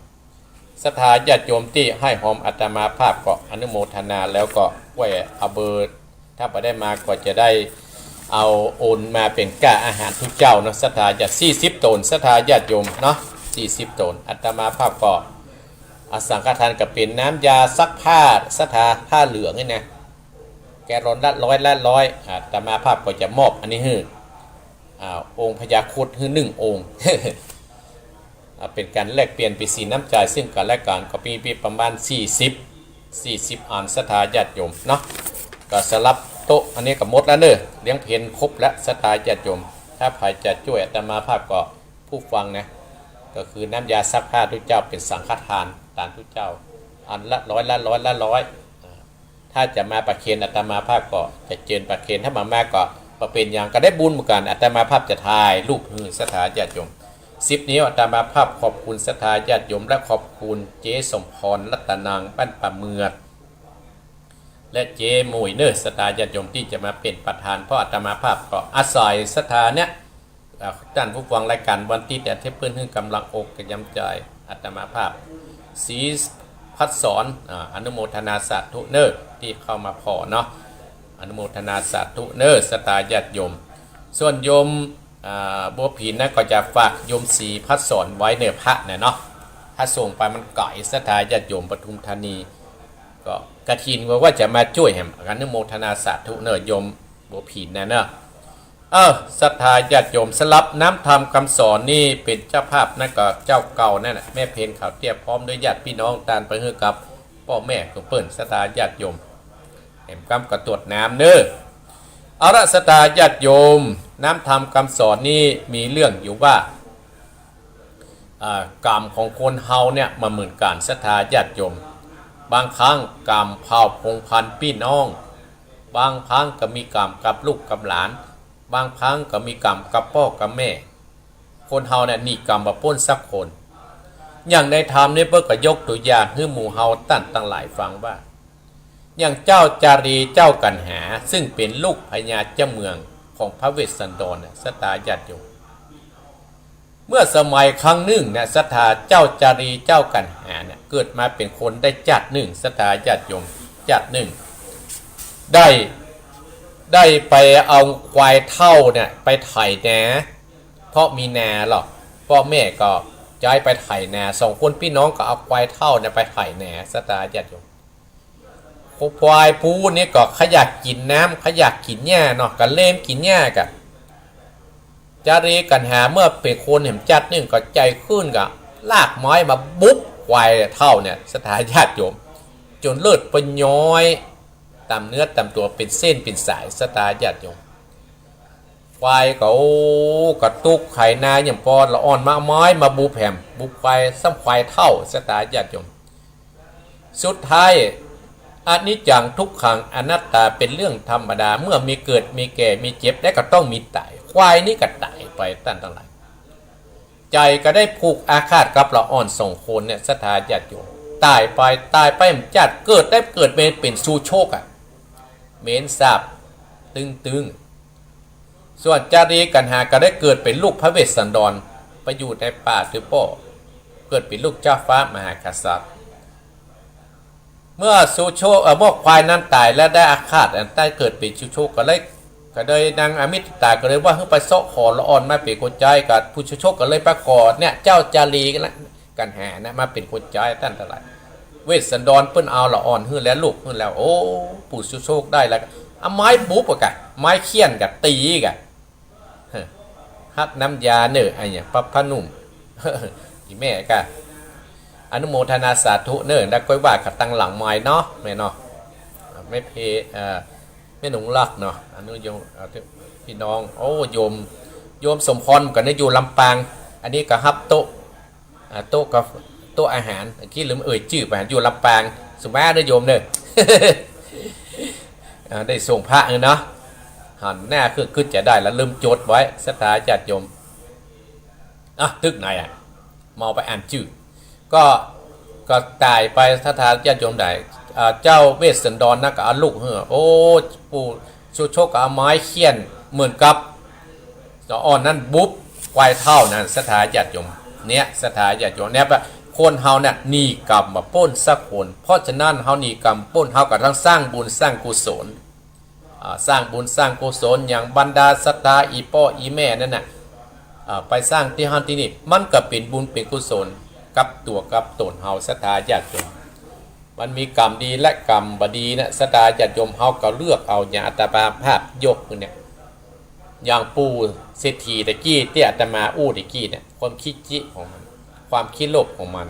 [SPEAKER 1] ศรัทธาญาติโยมที่ให้หอมอาตมาภาพก็อนุโมทนาแล้วก็ไว้เอาเบอร์ถ้าไปได้มาก็จะได้เอาโอนมาเป็นก้าอาหารทุกเจ้าเนาะศรัทธาญาติ40 ตนศรัทธาญาติโยมเนาะ40 ตนอาตมาภาพก็อสังฆทานกับเป็นน้ำยาซักผ้าศรัทธาผ้าเหลืองนี่นะแกรอนละ100อาตมาภาพก็จะมอบอันนี้องค์พญาครุฑ1 องค์ เป็นการแลกเปลี่ยนไปสีน้ำใจซึ่งกันและกันก็ปีประมาณ40อันศรัทธาญาติโยมเนาะก็สลับโต๊ะอันนี้ก็หมดแล้วเนอะเลี้ยงเพลครบและศรัทธาญาติโยมถ้าใครจะช่วยอาตมาภาพก็ผู้ฟังนะก็คือน้ำยาซักผ้าทุกเจ้าเป็นสังฆทานตามทุกเจ้าอันละ100ถ้าจะมาประเคนอาตมาภาพก็จะเจิญประเคนถ้ามามากก็เป็นอย่างก็ได้บุญเหมือนกันอาตมาภาพจะถ่ายรูปศรัทธาญาติโยม10 นี้อาตมาภาพขอบคุณศรัทธาญาติโยมและขอบคุณเจ๊สมพรรัตนางบ้านป่าเมือดและเจ๊มวยเนอร์ศรัทธาญาติโยมที่จะมาเป็นประธานเพราะอาตมาภาพก็อาศัยศรัทธาเนี่ยท่านผู้ฟังรายการวันที่แต่เทพเพื่อนให้กำลังอกกระยำใจอาตมาภาพศรีพัดสอนอนุโมทนาสาธุเนอร์ที่เข้ามาพอเนาะอนุโมทนาสาธุเนอร์ศรัทธาญาติโยมส่วนโยมบัวผีนนะก็จะฝากโยมศรีพัดสอนไว้ในพระเนี่ยเนาะถ้าส่งไปมันไก่ศรัทธาญาติโยมปทุมธานีก็กระถินว่าจะมาช่วยแห่งอนุโมทนาสาธุเนอร์โยมบัวผีนนะเนาะศรัทธาญาติโยมสลับน้ำธรรมคำสอนนี่เป็นเจ้าภาพนั่นก็เจ้าเก่านั่นแหละแม่เพนข่าวเตี้ยพร้อมด้วยญาติพี่น้องตานไปเฮือกับพ่อแม่ของเปิ้นศรัทธาญาติโยม ห็นกำกับตรวจน้ำเนอเอาละสตาญาติโยมน้ำธรรมคำสอนนี้มีเรื่องอยู่ว่ากรรมของคนเฮาเนี่ยมาเหมือนกันศรัทธาญาติโยมบางครั้งกรรมเผาพงพันพี่น้องบางครั้งก็มีกรรมกับลูกกับหลานบางครั้งก็มีกรรมกับพ่อกับแม่คนเฮาเนี่ยนี่กรรมมาป้นสักคนอย่างในธรรมนี่เพิ่นก็ยกตัวอย่างให้หมู่เฮาตั้งหลายฟังว่าอย่างเจ้าจารีเจ้ากันหาซึ่งเป็นลูกพญาเจ้าเมืองของพระเวสสันดรเนี่ยศรัทธาญาติโยมเมื่อสมัยครั้งหนึ่งเนี่ยศรัทธาเจ้าจารีเจ้ากันหาเนี่ยเกิดมาเป็นคนได้จัดหนึ่งศรัทธาญาติโยมจัดหนึ่งได้ไปเอาควายเท่าเนี่ยไปไถนาเพราะมีนาหรอกพ่อแม่ก็ย้ายไปไถนาสองคนพี่น้องก็เอาควายเท่าเนี่ยไปไถนาศรัทธาญาติโยมควายปูนี่ก็ขยักกินน้ำขยักกินหญ้าเนาะกันเล่มกินหญ้ากันจารีกันหาเมื่อเป็นคนเห็นจัดนึงก็ใจขึ้นกับลากไม้มาบุ๊บควายเท่าเนี่ยศรัทธาญาติโยมจนเลือดเป็นย้อยตามเนื้อตามตัวเป็นเส้นเป็นสายศรัทธาญาติโยมควายก็กระตุกไข่นาอย่างปอดละอ่อนมาไม้มาบุบแผมบุบควายซ้ำควายเท่าศรัทธาญาติโยมสุดท้ายอนิจจังทุกขังอนัตตาเป็นเรื่องธรรมดาเมื่อมีเกิดมีแก่มีเจ็บและก็ต้องมีตายควายนี่ก็ตายไปตั้งหลายใจก็ได้ผูกอาฆาตกับละอ่อนส่งคนเนี่ยศรัทธาญาติโยมตายไปมันจัดเกิดเป็นสู่โชคอะเมนสาบตึงส่วนจารีกันหาก็ได้เกิดเป็นลูกพระเวสสันดรไปอยู่ในป่าตือป้อเกิดเป็นลูกเจ้าฟ้ามหากษัตริย์เมื่อสู่โชคเมื่อควายนั้นตายและได้อาฆาตได้เกิดเป็นสู่โชคก็เลยนางอมิตตาก็เลยว่าเพิ่งไปเสาะขอละอ่อนมาเป็นคนใจกับผู้สู่โชคก็เลยประกอบเนี่ยเจ้าจารีกันหานะมาเป็นคนใจตั้งแต่ไหร่เวสสันดรเพิ่นเอาละอ่อนขึ้นแล้วลูกขึ้นแล้วโอ้ผู้สู่โชคได้แล้วเอาไม้บุบกันไม้เคี่ยนกันตีกันฮักน้ำยาเนอไอ้เนี่ยพระนุ่มอีแม่กันอนุโมทนาสาธุเนอแล้วก็ว่าขัดตังหลังไม้เนาะแม่เนาะไม่เพไม่หนุ่งลักเนาะอนุโยมพี่น้องโอ้โยมสมพรกันได้อยู่ลำปางอันนี้ก็ฮับโต๊ะกับโต๊ะอาหารที่ลืมชื่อไปอยู่ลำปางสมัยได้โยมเนอได้ส่งพระเนาะหันหน้าขึ้นจะได้แล้วลืมจดไว้ศรัทธาญาติโยมตึกไหนมาไปอ่านชื่อก็ตายไปศรัทธาญาติโยมได้เจ้าเวสสันดรนะก็เอาลูกโอ้ปู่ชูโชคก็เอาไม้เคี่ยนเหมือนกับอ่อนนั้นบุ๊บควายเท่านั้นศรัทธาญาติโยมเนี่ยศรัทธาญาติโยมเนี่ยคนเฮาเนี่ยนีกรรมมาป้นสักคนเพราะฉะนั้นเฮานีกรรมป้นเฮาก็ทั้งสร้างบุญสร้างกุศลสร้างบุญสร้างกุศลอย่างบรรดาศรัทธาอีพ่ออีแม่นั่นน่ะไปสร้างที่ฮันที่นี่มันก็เป็นบุญเป็นกุศลกับตัวกับตนเฮาศรัทธาญาติโยมมันมีกรรมดีและกรรมบดีนะศรัทธาญาติโยมเฮาก็เลือกเอาอย่างอาตมาภาพยกเนี่ยอย่างปู่เศรษฐีตะกี้ที่อาตมาตะกี้เนี่ยความคิดจิของมันความคิดโลภของมัน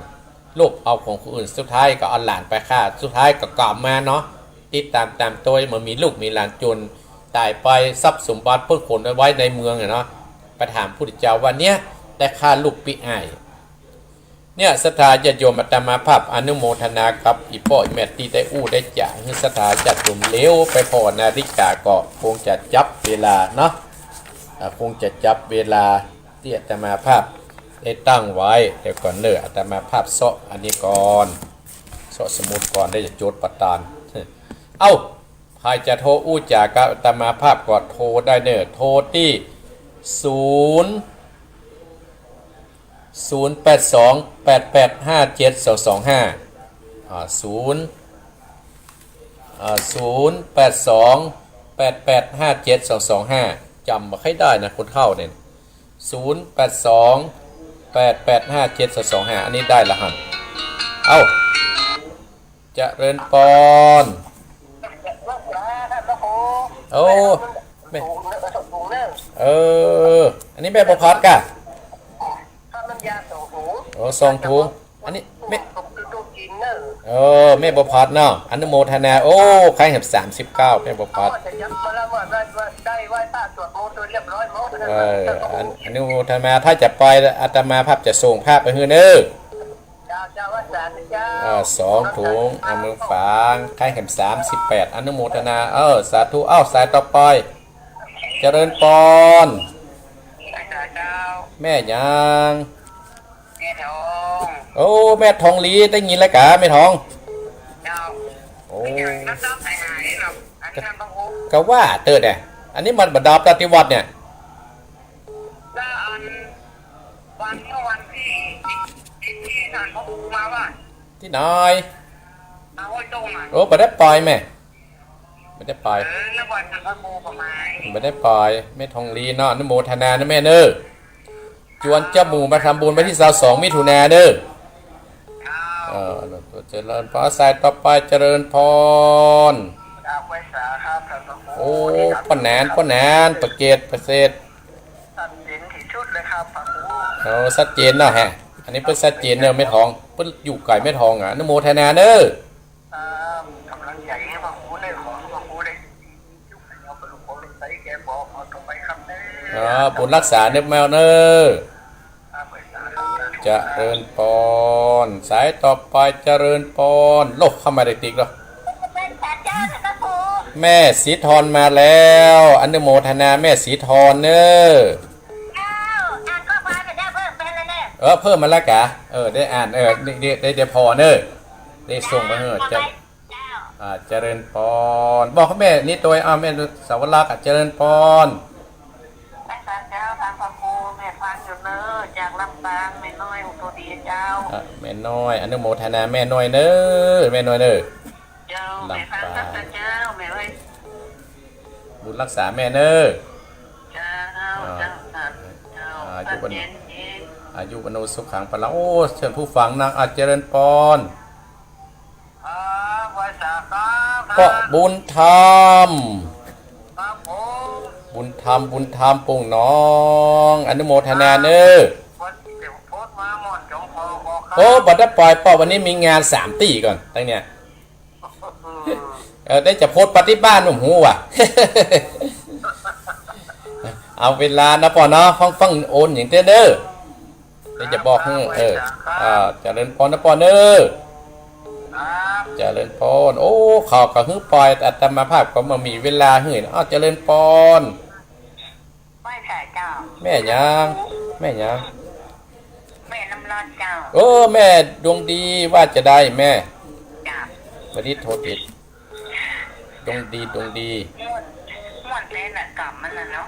[SPEAKER 1] โลภเอาของคนอื่นสุดท้ายก็เอาหลานไปฆ่าสุดท้ายก็กลับมาเนาะติดตามตัวมันมีลูกมีหลานจนตายไปทรัพย์สมบัติเพื่อคนไว้ในเมืองเนาะไปถามพุทธเจ้าว่าเนี้ยได้ฆ่าลูกปิอ้ายเนี่ยศรัทธาญาติโยมอาตมาภาพอนุโมทนากับอีพ่อแม่ที่ได้ได้จ่าให้ศรัทธาญาติโยมเลี้ยวไปพอนาฬิกาก็คงจะจับเวลาเนาะคงจะจับเวลาที่อาตมาภาพได้ตั้งไว้เดี๋ยวก่อนเนออาตมาภาพเสาะอันนี้ก่อนเสาะสมุดก่อนได้จะโจทย์ประตานใครจะโทรจากกับอาตมาภาพก็โทรได้เนอโทรที่082-885-7225 จำมาให้ได้นะคนเข้าเนี่ย082-885-7225อันนี้ได้ละหันจะเริญปอนโอ้อันนี้แม่ประพัดกะโอ้2 ถุงอันนี้ไม่ เออแม่บพัดเนาะอนุโมทนาโอ้ใครเห็น39แม่บพัด
[SPEAKER 2] จะย้ำมาแล้วว่าได้ไหว้พระสวดมนต์เรียบร้อยหมด
[SPEAKER 1] อนุโมทนาถ้าจะไปอาตมาภาพจะส่งภาพไปให้เด้อ
[SPEAKER 2] เจ้าว่าสาธุเจ้า
[SPEAKER 1] 2 ถุงเอามือฝางใครเห็น38อนุโมทนาสาธุสายต่อไปเจริญพรแม่ยัง
[SPEAKER 2] แม่ทอง
[SPEAKER 1] โอ้แม่ทองลีได้ยินแล้วกะแม่ทองโอ้ก็ว่าเติร์ดเนี่ยอันนี้มันบรรดาปฏิวัติเนี่ย
[SPEAKER 2] วันที่ท่านเขาพูดมาว่า
[SPEAKER 1] ที่น้อย
[SPEAKER 2] มาห้อยตรงอ่ะ
[SPEAKER 1] โอ้ไม่ได้ปล่อยแม่ไม่ได้ปล่อย
[SPEAKER 2] แล้ววันท่านเขาพูดประมาณ
[SPEAKER 1] ไม่ได้ปล่อยแม่ทองลีเนาะอนุโมทนานะแม่เน้อจวนเจ้าหมู่มาทำบุญไปที่22 มิถุนายนเด้อเจริญพรสายต่อไปเจริญพรโอ้ป้อนแหนประเกตประเสริฐ
[SPEAKER 2] ตัดสินที่ชุดเลยครับพระครู
[SPEAKER 1] ชัดเจนเนาะฮะอันนี้เพิ่นชัดเจนเนอะไม่ทองเพิ่นอยู่ไก่ไม่ทองอ่ะอนุโมทนาเด้
[SPEAKER 2] อกำลังใหญ่ให้พระครูได้ขอพระครูได้ยุคไหนเอาไปลูกโป่งใส่แกบอกเอาตรงไปครับเด้อ
[SPEAKER 1] บุญรักษาเนื้อแมวเนอะจะเจริญพรสายต่อไปเจริญพรโลกเข้ามาได้ติ๊กหรอแม่สีทอนมาแล้วอนุโมทนาแม่สีทอนเนอะเพิ่มมาแล้วกะได้อ่านได้พอเนอะได้ส่งมาเนอะเจริญพรบอกเขาแม่นี่ตัวแม่สาวรักษ์เจริญพร
[SPEAKER 2] จากลำปางแม่น้อยตัวดีเจ้า
[SPEAKER 1] แม่น้อยอนุโมทนาแม่น้อยเนอะแม่น้อยเนอะ
[SPEAKER 2] เจ้าแม่ฟังเจ้าแม่เอ้ย
[SPEAKER 1] บุญรักษาแม่เนอะ
[SPEAKER 2] เจ้า
[SPEAKER 1] อายุวโนสุขังปะละโอ้เชิญผู้ฟังนางอาจเจริญพรก็บุญธรรมบุญธรรมปุ่งน้องอนุโมทนาเนอะโอ้บัดได้ปล่อยป่อวันนี้มีงาน3 ตีก่อนตั้งเนี่ยได้จะโพสปฏิบ้านหนุ่มหูว่ะเอาเวลานะป่อเนาะฟังโอนอย่างเด้อได้จะบอกจะเล่นพรนะป่อเนอะจะเล่นพรโอ้ข่าวก็ฮึปล่อยแต่อาตมาภาพก็มามีเวลาเฮ้ยจะเล่นพรแม่ยังแม่น้
[SPEAKER 2] ำร้อนเจ้า
[SPEAKER 1] แม่ดวงดีว่าจะได้แม่วันนี้โทษผิดดวงดี
[SPEAKER 2] ม่วนเล่นน่ะกลับมันน่ะเนาะ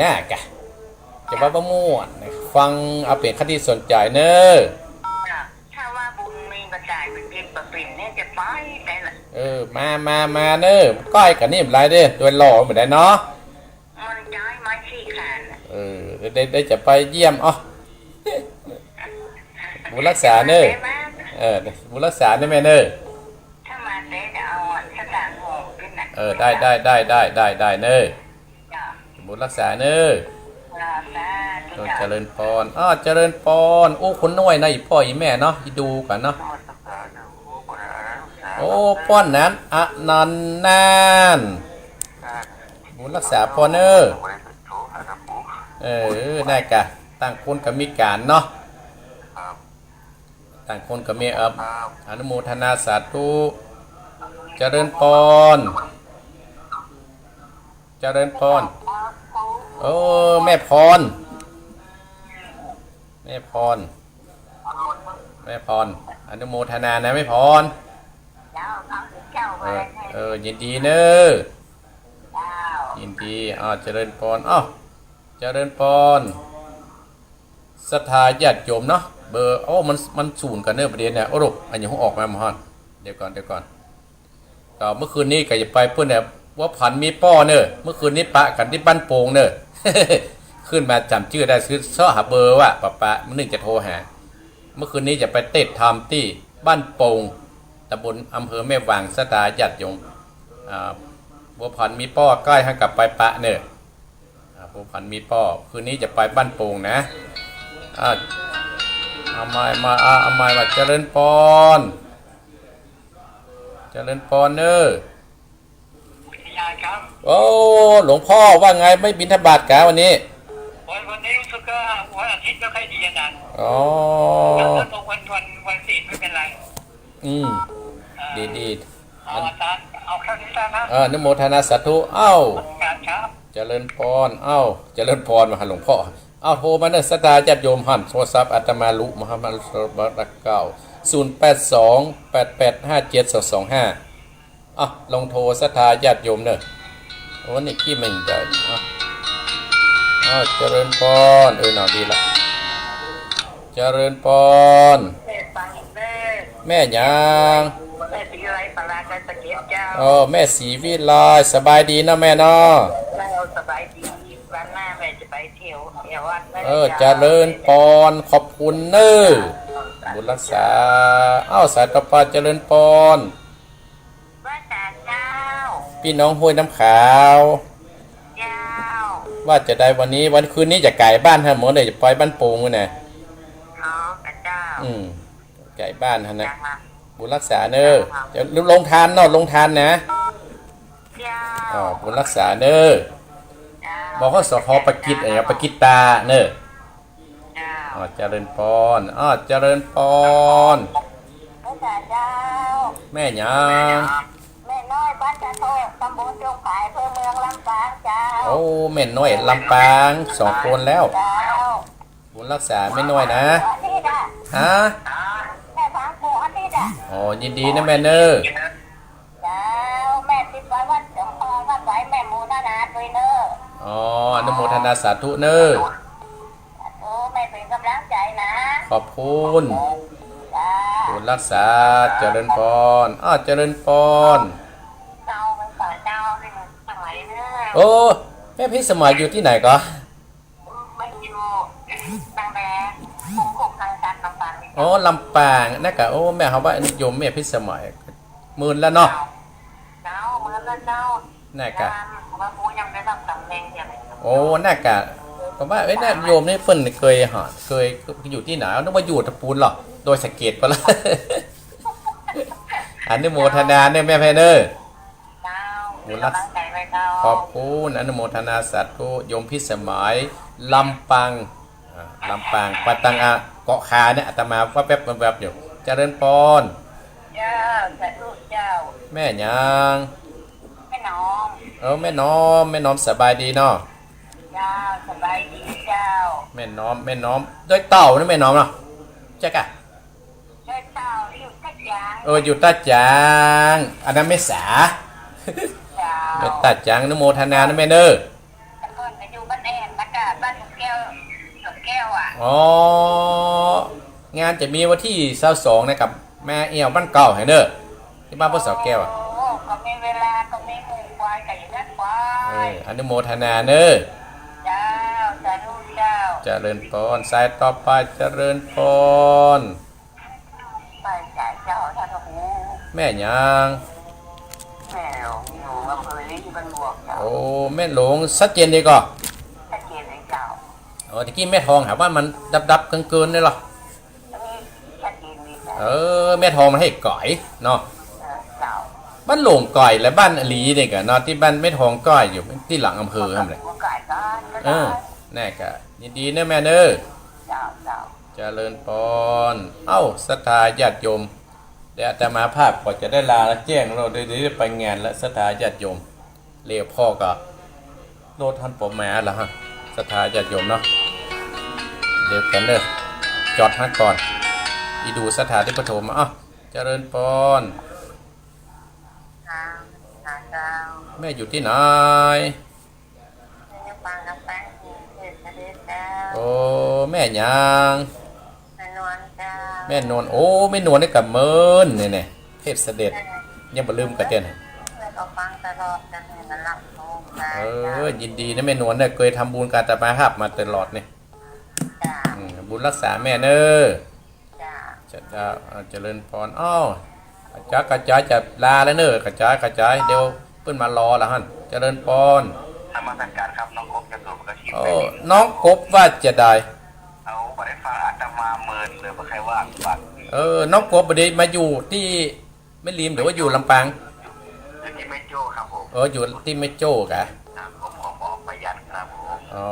[SPEAKER 1] น่ากะจะว่าม่วนฟังเอาเป็นคติสนใจเนอะ
[SPEAKER 2] ถ้าว่าบุญมีกระจายเป็นเพียงประปิ่นเนี่ยจะไปได้ล่
[SPEAKER 1] ะมาเนอะก้อยกับนี่มันไรเด้อตัวหล่อเหมือนได้เนาะ
[SPEAKER 2] มันย้ายมาขี้ขาน
[SPEAKER 1] ได้จะไปเยี่ยมบุญรักษาเนอะบุญรักษาเนอะแม่เนอะ
[SPEAKER 2] ถ้ามาเด้จะเอาสถานหัวขึ้นนะ
[SPEAKER 1] ได้เนอะบุญรักษาเนอะเจริญพรเจริญพรโอ้คนน้อยนะอีพ่ออีแม่เนาะดูกันเนาะโอ้ป้อนนั้นนันนานบุญรักษาพรเนอะได้กะต่างคนกับมีการเนาะต่างคนกับมีอนุโมทนาสาธุเจริญพรแม่พรอนุโมทนานะแม่พรยินดีเนอะยินดีเจริญพรเจริญพรศรัทธาญาติโยมเนาะเบอร์มันศูนย์กันเนอะประเด็นเนี่ยลูกอันนี้เขาออกมาหมดเดี๋ยวก่อนก็เมื่อคืนนี้ก็จะไปเพื่อนเนี่ยว่าผันมีป้อเนอะเมื่อคืนนี้ปะกันที่บ้านโป่งเนอะขึ้นมาจำชื่อได้ซื้อเสาะหาเบอร์ว่าปะมันนึงจะโทรหาเมื่อคืนนี้จะไปเตะทำที่บ้านโป่งตำบลอำเภอแม่วางศรัทธาญาติโยมบัวผันมีป้อใกล้ให้กับไปปะเนอะบัวผันมีป้อคืนนี้จะไปบ้านโป่งนะเอาไม้มาเจริญพร ริญพรเนอ
[SPEAKER 2] วิทยาครับ
[SPEAKER 1] โอ้หลวงพ่อว่าไงไม่บิณฑบาตกะวันนี้
[SPEAKER 2] วันนี้รู้สึกว่าวันอาทิตย์ไม่ค่อยดีอาจารย์
[SPEAKER 1] อ๋อ
[SPEAKER 2] แล้วตรงวันศีลไม่เป็นไร
[SPEAKER 1] อืมดีดี
[SPEAKER 2] เอาอาจารย์เอาแค่นี้ได้นะ
[SPEAKER 1] อนุโมทนาสาธุเอ้า
[SPEAKER 2] การครับ
[SPEAKER 1] เจริญพรเอ้าเจริญพรมาหาหลวงพ่อเอ้าโทรมาเนอะสตาญาติโยมหันโทรศัพท์อาตมาลุมหามัลสบรักเก้า0828857225อ่ะลองโทรสตาญาติโยมเนอะวันนี้ขี้ไม่ได้อ้าวเจริญพรหน่าดีละเจริญพร
[SPEAKER 2] แม่ฟังแม่
[SPEAKER 1] แม่ยัง
[SPEAKER 2] แม่สีอะไรปลาการตะเกียบเจ้า
[SPEAKER 1] แม่ศรีวิไลสบายดีนะแม่เนาะ
[SPEAKER 2] เราสบายดีวันหน้าแม่จะไปเที่ยววัดแม่
[SPEAKER 1] เจริญพรขอบคุณเนอบุญรักษาสายต่อไปเจริญพร
[SPEAKER 2] ว่าแต่เจ้า
[SPEAKER 1] พี่น้องห้วยน้ำขาว
[SPEAKER 2] เจ้า
[SPEAKER 1] ว่าจะได้วันนี้วันคืนนี้จะไก่บ้านฮะหมอเนี่ยจะปล่อยบ้านโป่งไว้น่ะ
[SPEAKER 2] น้องกับเจ้า
[SPEAKER 1] ไก่บ้านฮะนะ
[SPEAKER 2] จ้า
[SPEAKER 1] บุญรักษาเนอจะลงทานเนาะลงทานนะ
[SPEAKER 2] เจ้า
[SPEAKER 1] บุญรักษาเนอบอกเขาสอทอประกิตอะไรประกิตตาเนอ
[SPEAKER 2] เจ้า
[SPEAKER 1] เจริญพรเจริญพร
[SPEAKER 2] ว่าแต่เจ้า
[SPEAKER 1] แม่ยัง
[SPEAKER 2] แม่น้อยบ้านจะโทษตำบลจงขายอำเภอเมืองลำปางเจ้า
[SPEAKER 1] โอ้แม่น้อยลำปาง2 คนแล้ว
[SPEAKER 2] เจ้า
[SPEAKER 1] บุญรักษาแม่น้อยนะ
[SPEAKER 2] อาทิตย์อ่ะ
[SPEAKER 1] ฮะ
[SPEAKER 2] แม่ฟังปู่อาทิตย์อ่ะ
[SPEAKER 1] ยินดีนะแม่เนอ
[SPEAKER 2] เจ้าแม่ติดไว้วัดหลวงพ่อวัดไว้แม่หมูนานาด้วยเนอะ
[SPEAKER 1] อนุโมทนาสาธุเนอ
[SPEAKER 2] โอ้แม่เป็นกำลังใจนะ
[SPEAKER 1] ขอบคุณ
[SPEAKER 2] จ้า
[SPEAKER 1] บุญรักษาเจริญพรเจริญพร
[SPEAKER 2] เจ้าเป็นสาวเจ้าเป็นสมัยเนอะ
[SPEAKER 1] โอ้แม่พี่สมัยอยู่ที่ไหนก็
[SPEAKER 2] มันอยู่ตั้งแต่คุ้มคุกทางการลำปางนี่
[SPEAKER 1] ลำปางนั่นกะแม่เขาว่านิยมแม่พี่สมัยหมื่นแล้วเนาะ
[SPEAKER 2] เจ้าเมื่อนั้นเจ้า
[SPEAKER 1] นั่นกะ
[SPEAKER 2] ว่าปูยังได้รับตำแหน่งอย่าง
[SPEAKER 1] นั่นกะเพราะว่าน่าโยมนี่เพิ่นเคยอยู่ที่ไหนนึกว่าอยู่ตะปูนหรอโดยสังเกตก็แล้ว อนุโมทนาเนี่ยแม่แพเนอร์
[SPEAKER 2] เจ้ามีกำลังใจไว้เจ้า
[SPEAKER 1] ขอบคุณอนุโมทนาสาธุโยมพิสมัยลำปางลำปางปัตตังเกาะคาเนี่ยอาตมาว่าแป๊บอยู่เจริญพร
[SPEAKER 2] เจ้าแต่ลูกเจ้า
[SPEAKER 1] แม่ยัง
[SPEAKER 2] แม่น้อง
[SPEAKER 1] แม่น้อมสบายดีเนาะ
[SPEAKER 2] เจ้าสบายดีเจ้า
[SPEAKER 1] แม่น้อมด้วยเต่านะแม่น้อมเนาะใช่กะ
[SPEAKER 2] เจ้าเจ้าอยู่กัดยาง
[SPEAKER 1] อยู่ตาจางอันนั้นไม่สา
[SPEAKER 2] เจ้า
[SPEAKER 1] แม่ตาจางอนุโมทนานะแม่เนอ
[SPEAKER 2] แต่ก่อนไปอยู่บ้านแอนแล้วก็บ้านหลวงแก้วอ่ะ
[SPEAKER 1] งานจะมีวันที่22นะครับแม่เอี่ยวบ้านเก่าให้เนอที่บ้านพ่อสาวแก้ว
[SPEAKER 2] โอ้ก็มีเวลาก็มีหมู่ควายกับอย่างนั้นควาย
[SPEAKER 1] อนุโมทนาเนอ
[SPEAKER 2] เจ้าสาธุเจ้า
[SPEAKER 1] เจริญพรสายต่อไปเจริญพร
[SPEAKER 2] ไปจ่ายเจ้าท่านหู
[SPEAKER 1] แม่ยัง
[SPEAKER 2] แม่หลวงอยู่อำเภอลิ้นบันบวกเจ้า
[SPEAKER 1] แม่หลวงชัดเจนดีก่อ
[SPEAKER 2] ตะเกียบเจ้า
[SPEAKER 1] ตะกี้แม่ทองหาว่ามันดับเกินเลยหรอ
[SPEAKER 2] อันนี้ตะเกียบดีเจ้า
[SPEAKER 1] แม่ทองมันให้ก่อยเนาะ
[SPEAKER 2] เจ้า
[SPEAKER 1] บ้านหลวงก่อยและบ้านอลีเนี่ยกันเนาะที่บ้านแม่ทองก้อยอยู่ที่หลังอำเภอทำเลย
[SPEAKER 2] หัวไก่ก้านก็ได้
[SPEAKER 1] แน่กะยินดีนะแม่เน้อ
[SPEAKER 2] เจ้าเจ้า
[SPEAKER 1] เจริญพรศรัทธาญาติโยมเดี๋ยวอาตมาภาพพอจะได้ลาและแจ้งเราได้ไปงานและศรัทธาญาติโยมเรียกพ่อก็โลดท่านปมแม่ละฮะศรัทธาญาติโยมเนาะเดี๋ยวกันเด้อจอดฮักก่อนอีดูสถานที่ปฐมเจริญพร
[SPEAKER 2] เจ้า
[SPEAKER 1] แม่อยู่ที่ไหน
[SPEAKER 2] ยังฟังกับแป้งเด็ดเด็ดเจ้า
[SPEAKER 1] แม่ยัง
[SPEAKER 2] แม่นวลเจ้า
[SPEAKER 1] แม่นวลแม่นวลนี่กับเมินเนี่ยเทพเสด็จยังบ่ลืมกันเต้น
[SPEAKER 2] แล้วก็ฟังตลอดกันให้มันรับรู้กัน
[SPEAKER 1] ยินดีนะแม่นวลเนี่ยเคยทำบุญการตมาภาพมาตลอดเนี่ย
[SPEAKER 2] จ้า
[SPEAKER 1] บุญรักษาแม่เนอ
[SPEAKER 2] จ้า
[SPEAKER 1] จะเจริญพรกระจายจะลาแล้วเนอกระจายเดี๋ยวเพิ่นมารอละฮั่นเจริญพร
[SPEAKER 2] ธรรมสังการครับน้องกบจะสูบกระชิบ
[SPEAKER 1] น้องกบว่าจะได้
[SPEAKER 2] เอาไปได้ฟังอาตมาเมินเลยว่าใครว่าบัตร
[SPEAKER 1] น้องกบประเดี๋ยวมาอยู่ที่ ไม่ริมหรือว่าอยู่ลำปาง
[SPEAKER 2] ที่ไม่โจ้ครับผม
[SPEAKER 1] อยู่ที่ไม่โจ้กะ
[SPEAKER 2] ครับผมขอบอกประหยัดครับผม
[SPEAKER 1] อ๋อ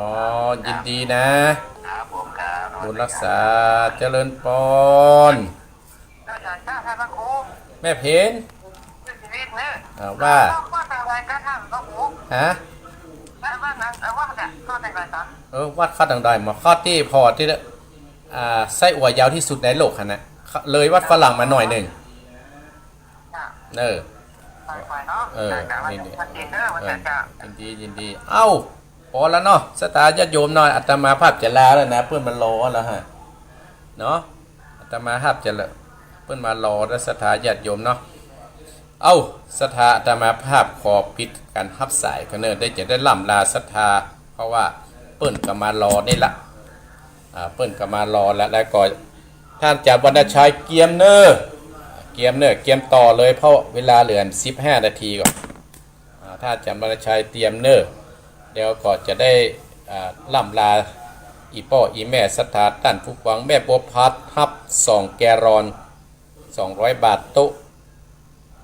[SPEAKER 1] ยินดีนะครับ
[SPEAKER 2] ผมครับ
[SPEAKER 1] บุญรักษาเจริญพร
[SPEAKER 2] ก็จะทราบพระครู
[SPEAKER 1] แม่เพน
[SPEAKER 2] ชีวิตเนี่ย
[SPEAKER 1] ว่า
[SPEAKER 2] ว่าแต่อะไรก็ทำก็หู
[SPEAKER 1] ฮะ
[SPEAKER 2] ว่านั้นว่าเนี่ยก็แต่ไรตั
[SPEAKER 1] นวัดข้อต่างๆมาข้อที่พอที่ไส้อั่วยาวที่สุดในโลกนะเลยวัดฝรั่งมาหน่อยหนึ่งยินดียินดีเอ้าพอแล้วเนาะสตาญาติโยมหน่อยอาตมาภาพจะลาแล้วนะเพื่อนมันรอแล้วฮะเนาะอาตมาภาพจะเพื่อนมารอแล้วสตาญาติโยมเนาะเอ้าสถาอาตมาภาพขอปิดการฮับสายกันเนอได้จะได้ล่ำลาศรัทธาเพราะว่าเปิ้นก็มารอนี่ละเปิ้นก็มารอแล้วก็ท่านจากวรรณชัยเกียมเนอเกียมต่อเลยเพราะเวลาเหลือ15 นาทีก่อนถ้าจากวรรณชัยเตรียมเนอเดี๋ยวก็จะได้ล่ำลาอีพ่ออีแม่ศรัทธาท่านผู้ฟังแม่บัวพัดฮับ2 แกรอน200 บาทโต๊ะ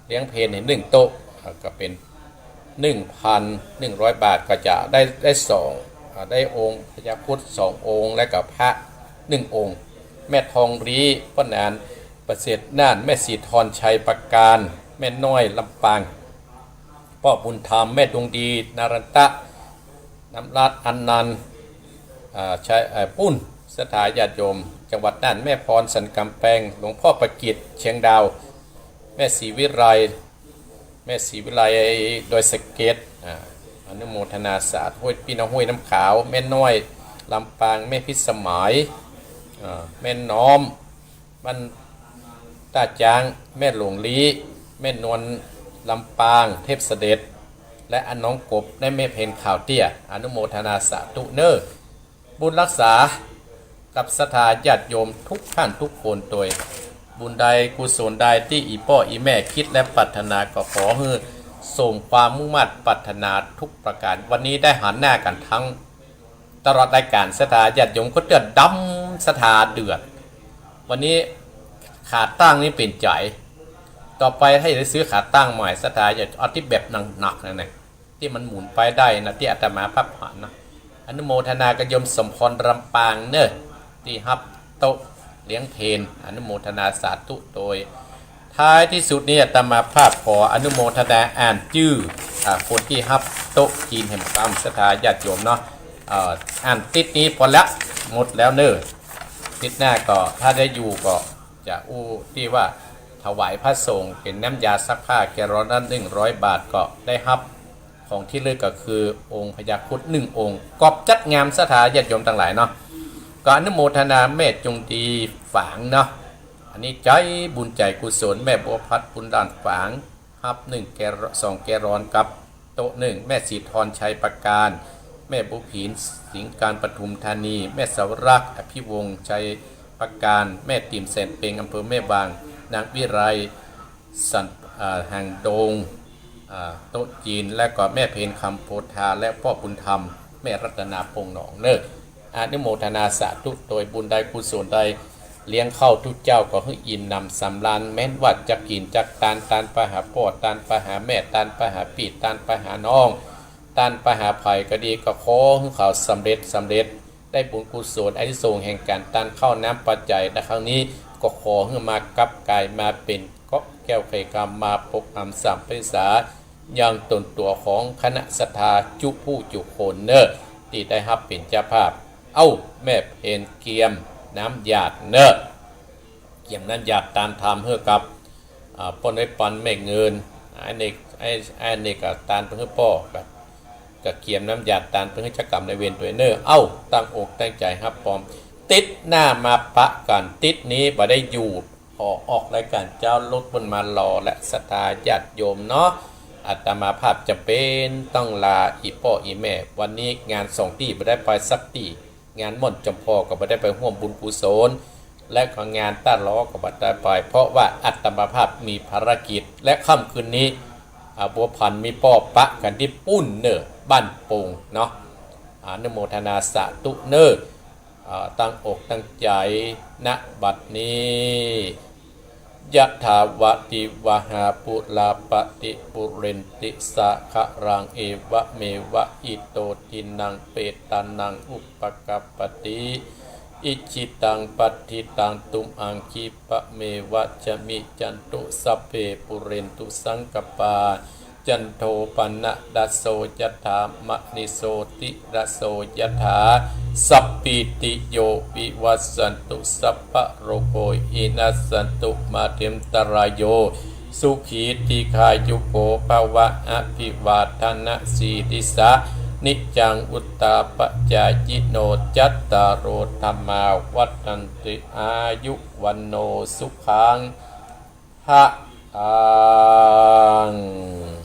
[SPEAKER 1] เลี้ยงเพลเห็น1 โต๊ะก็เป็น 1,100 บาทก็จะได้2ได้องค์พญาพุทธ2 องค์และกับพระ1 องค์แม่ทองรีป้านานประเสริฐน่านแม่สีทรชัยประการแม่น้อยลำปางพ่อบุญธรรมแม่ดวงดีนารันตะน้ำรัดอันนันชัยปุ้นสถาญาติโยมจังหวัดน่านแม่พรสันกำแพงหลวงพ่อประกิตเชียงดาวแม่ศรีวิไลโดยสเก็ตอนุโมทนาสาธุพี่น้องห้วยน้ำขาวแม่น้อยลำปางแม่พิสมัยแม่น้อมมันตาจางแม่หลวงลีแม่นวลลำปางเทพเสด็จและอันน้องกบได้แม่เพนข่าวเตี้ยอนุโมทนาสาธุเนอบุญรักษากับศรัทธาญาติโยมทุกท่านทุกคนโดยบุญใดกุศลใดที่อีพ่ออีแม่คิดและปรารถนาก็ขอให้ส่งความมุ่งมั่นปรารถนาทุกประการวันนี้ได้หันหน้ากันทั้งตลอดรายการศรัทธาญาติโยมก็เดือดดำศรัทธาเดือดวันนี้ขาตั้งนี่เป็นใจต่อไปให้ได้ซื้อขาตั้งใหม่ศรัทธาญาติเอาที่แบบหนักๆนั่นแหละที่มันหมุนไปได้นะที่อาตมาภาพผ่านนะอนุโมทนากยมสมพรลำปางเนอะที่ฮับโตเลี้ยงเพนอนุโมทนาสาธุโดยท้ายที่สุดนี้อาตมาภาพขออนุโมทนาอ่านชื่อคนที่ฮับโตจีนแห่งกรรมศรัทธาญาติโยมเนาะอ่านติดนี้พอแล้วหมดแล้วเนอะติดหน้าก็ถ้าได้อยู่ก็จะที่ว่าถวายพระสงฆ์เป็นน้ำยาซักผ้าแกร้อนนั้น100 บาทก็ได้ฮับของที่เลือกก็คือองค์พญาครุฑ1 องค์กอบจัดงามศรัทธาญาติโยมทั้งหลายเนาะก็อนุโมทนาแม่จงดีฝางเนาะอันนี้ใจบุญใจกุศลแม่บัวพัดบุญด่านฝางฮับ1 2 แกรอนกับโต๊ะ1แม่สีทรชัยประการแม่บุผีนสิงการปทุมธานีแม่สาวรักอภิวงศ์ชัยประการแม่ติ่มเซนเปงอำเภอแม่บางนางวิไรสันแห่งโดงโต๊ะจีนและก็แม่เพนคำโพธาและพ่อบุญธรรมแม่รัตนาปงหนองเนิกอนุโมทนาสาธุโดยบุญใดกุศลใดเลี้ยงเข้าทุกเจ้าก็ให้อิ่มนำสำราญแม้นวัดจะกินจักตานไปหาพ่อตานไปหาแม่ตานไปหาปีตานไปหาน้องตานไปหาไผ่ก็ดีก็ขอให้เขาสำเร็จได้บุญกุศลอานิสงส์แห่งการตานเข้าน้ำปัจจัยในครั้งนี้ก็ขอให้มากับกายมาเป็นก็แก้วไข่กรรมมาปกอำสัมปริษายังตนตัวของคณะศรัทธาจุผู้จุคนเนอที่ได้รับเป็นเจ้าภาพเอ้าแม่เพนเกียมน้ำหยาดเนอเกียมน้ำหยาดตามธรรมเพื่อกับปนไว้ปันแม่เงินไอ้นี่กับตานเพื่อพ่อกับเกียมน้ำหยาดตานเพื่อจักกรรมในเวรตัวเนอเอ้าตั้งอกตั้งใจครับปอมติดหน้ามาปะกันติดนี้บ่ได้อยู่ออกรายการเจ้ารถบนมารอและศรัทธาญาติโยมเนาะอาตมาภาพจะเป็นต้องลาอีพ่ออีแม่วันนี้งาน2 ที่ไม่ได้ไปสักที่งานม่อนจำพอก็ไม่ได้ไปร่วมบุญกุศลและของงานต้านล้อก็ไม่ได้ไปเพราะว่าอาตมาภาพมีภารกิจและค่ำคืนนี้บัวพันธ์มีป้อปะกันที่ปุ้นเนอบ้านโป่งเนาะอนุโมทนาสาธุเนอตั้งอกตั้งใจณบัดนี้ ยะถาวะติวหาปุลาปติปุเรนติสะคะรังเอวะเมวะอิโตทินังเปตานังอุปกัปปติอิจิตังปัฏฐิตังตุมอังคิปะเมวะจะมิจันตุสัพเพปุเรนตุสังกปาจันโทปนะดัสโสยถามะนิโสติระโสยถาสัพพิติโยวิวัสสันตุสัพพะโรโคอินัสสันตุมาเตมตรายโยสุขีติขายุโกภวะอภิวาทนะสีริสะนิจังอุตตาปจายโนจัตตารโอธรรมาวัฏันติอายุวันโนสุขังหะอัง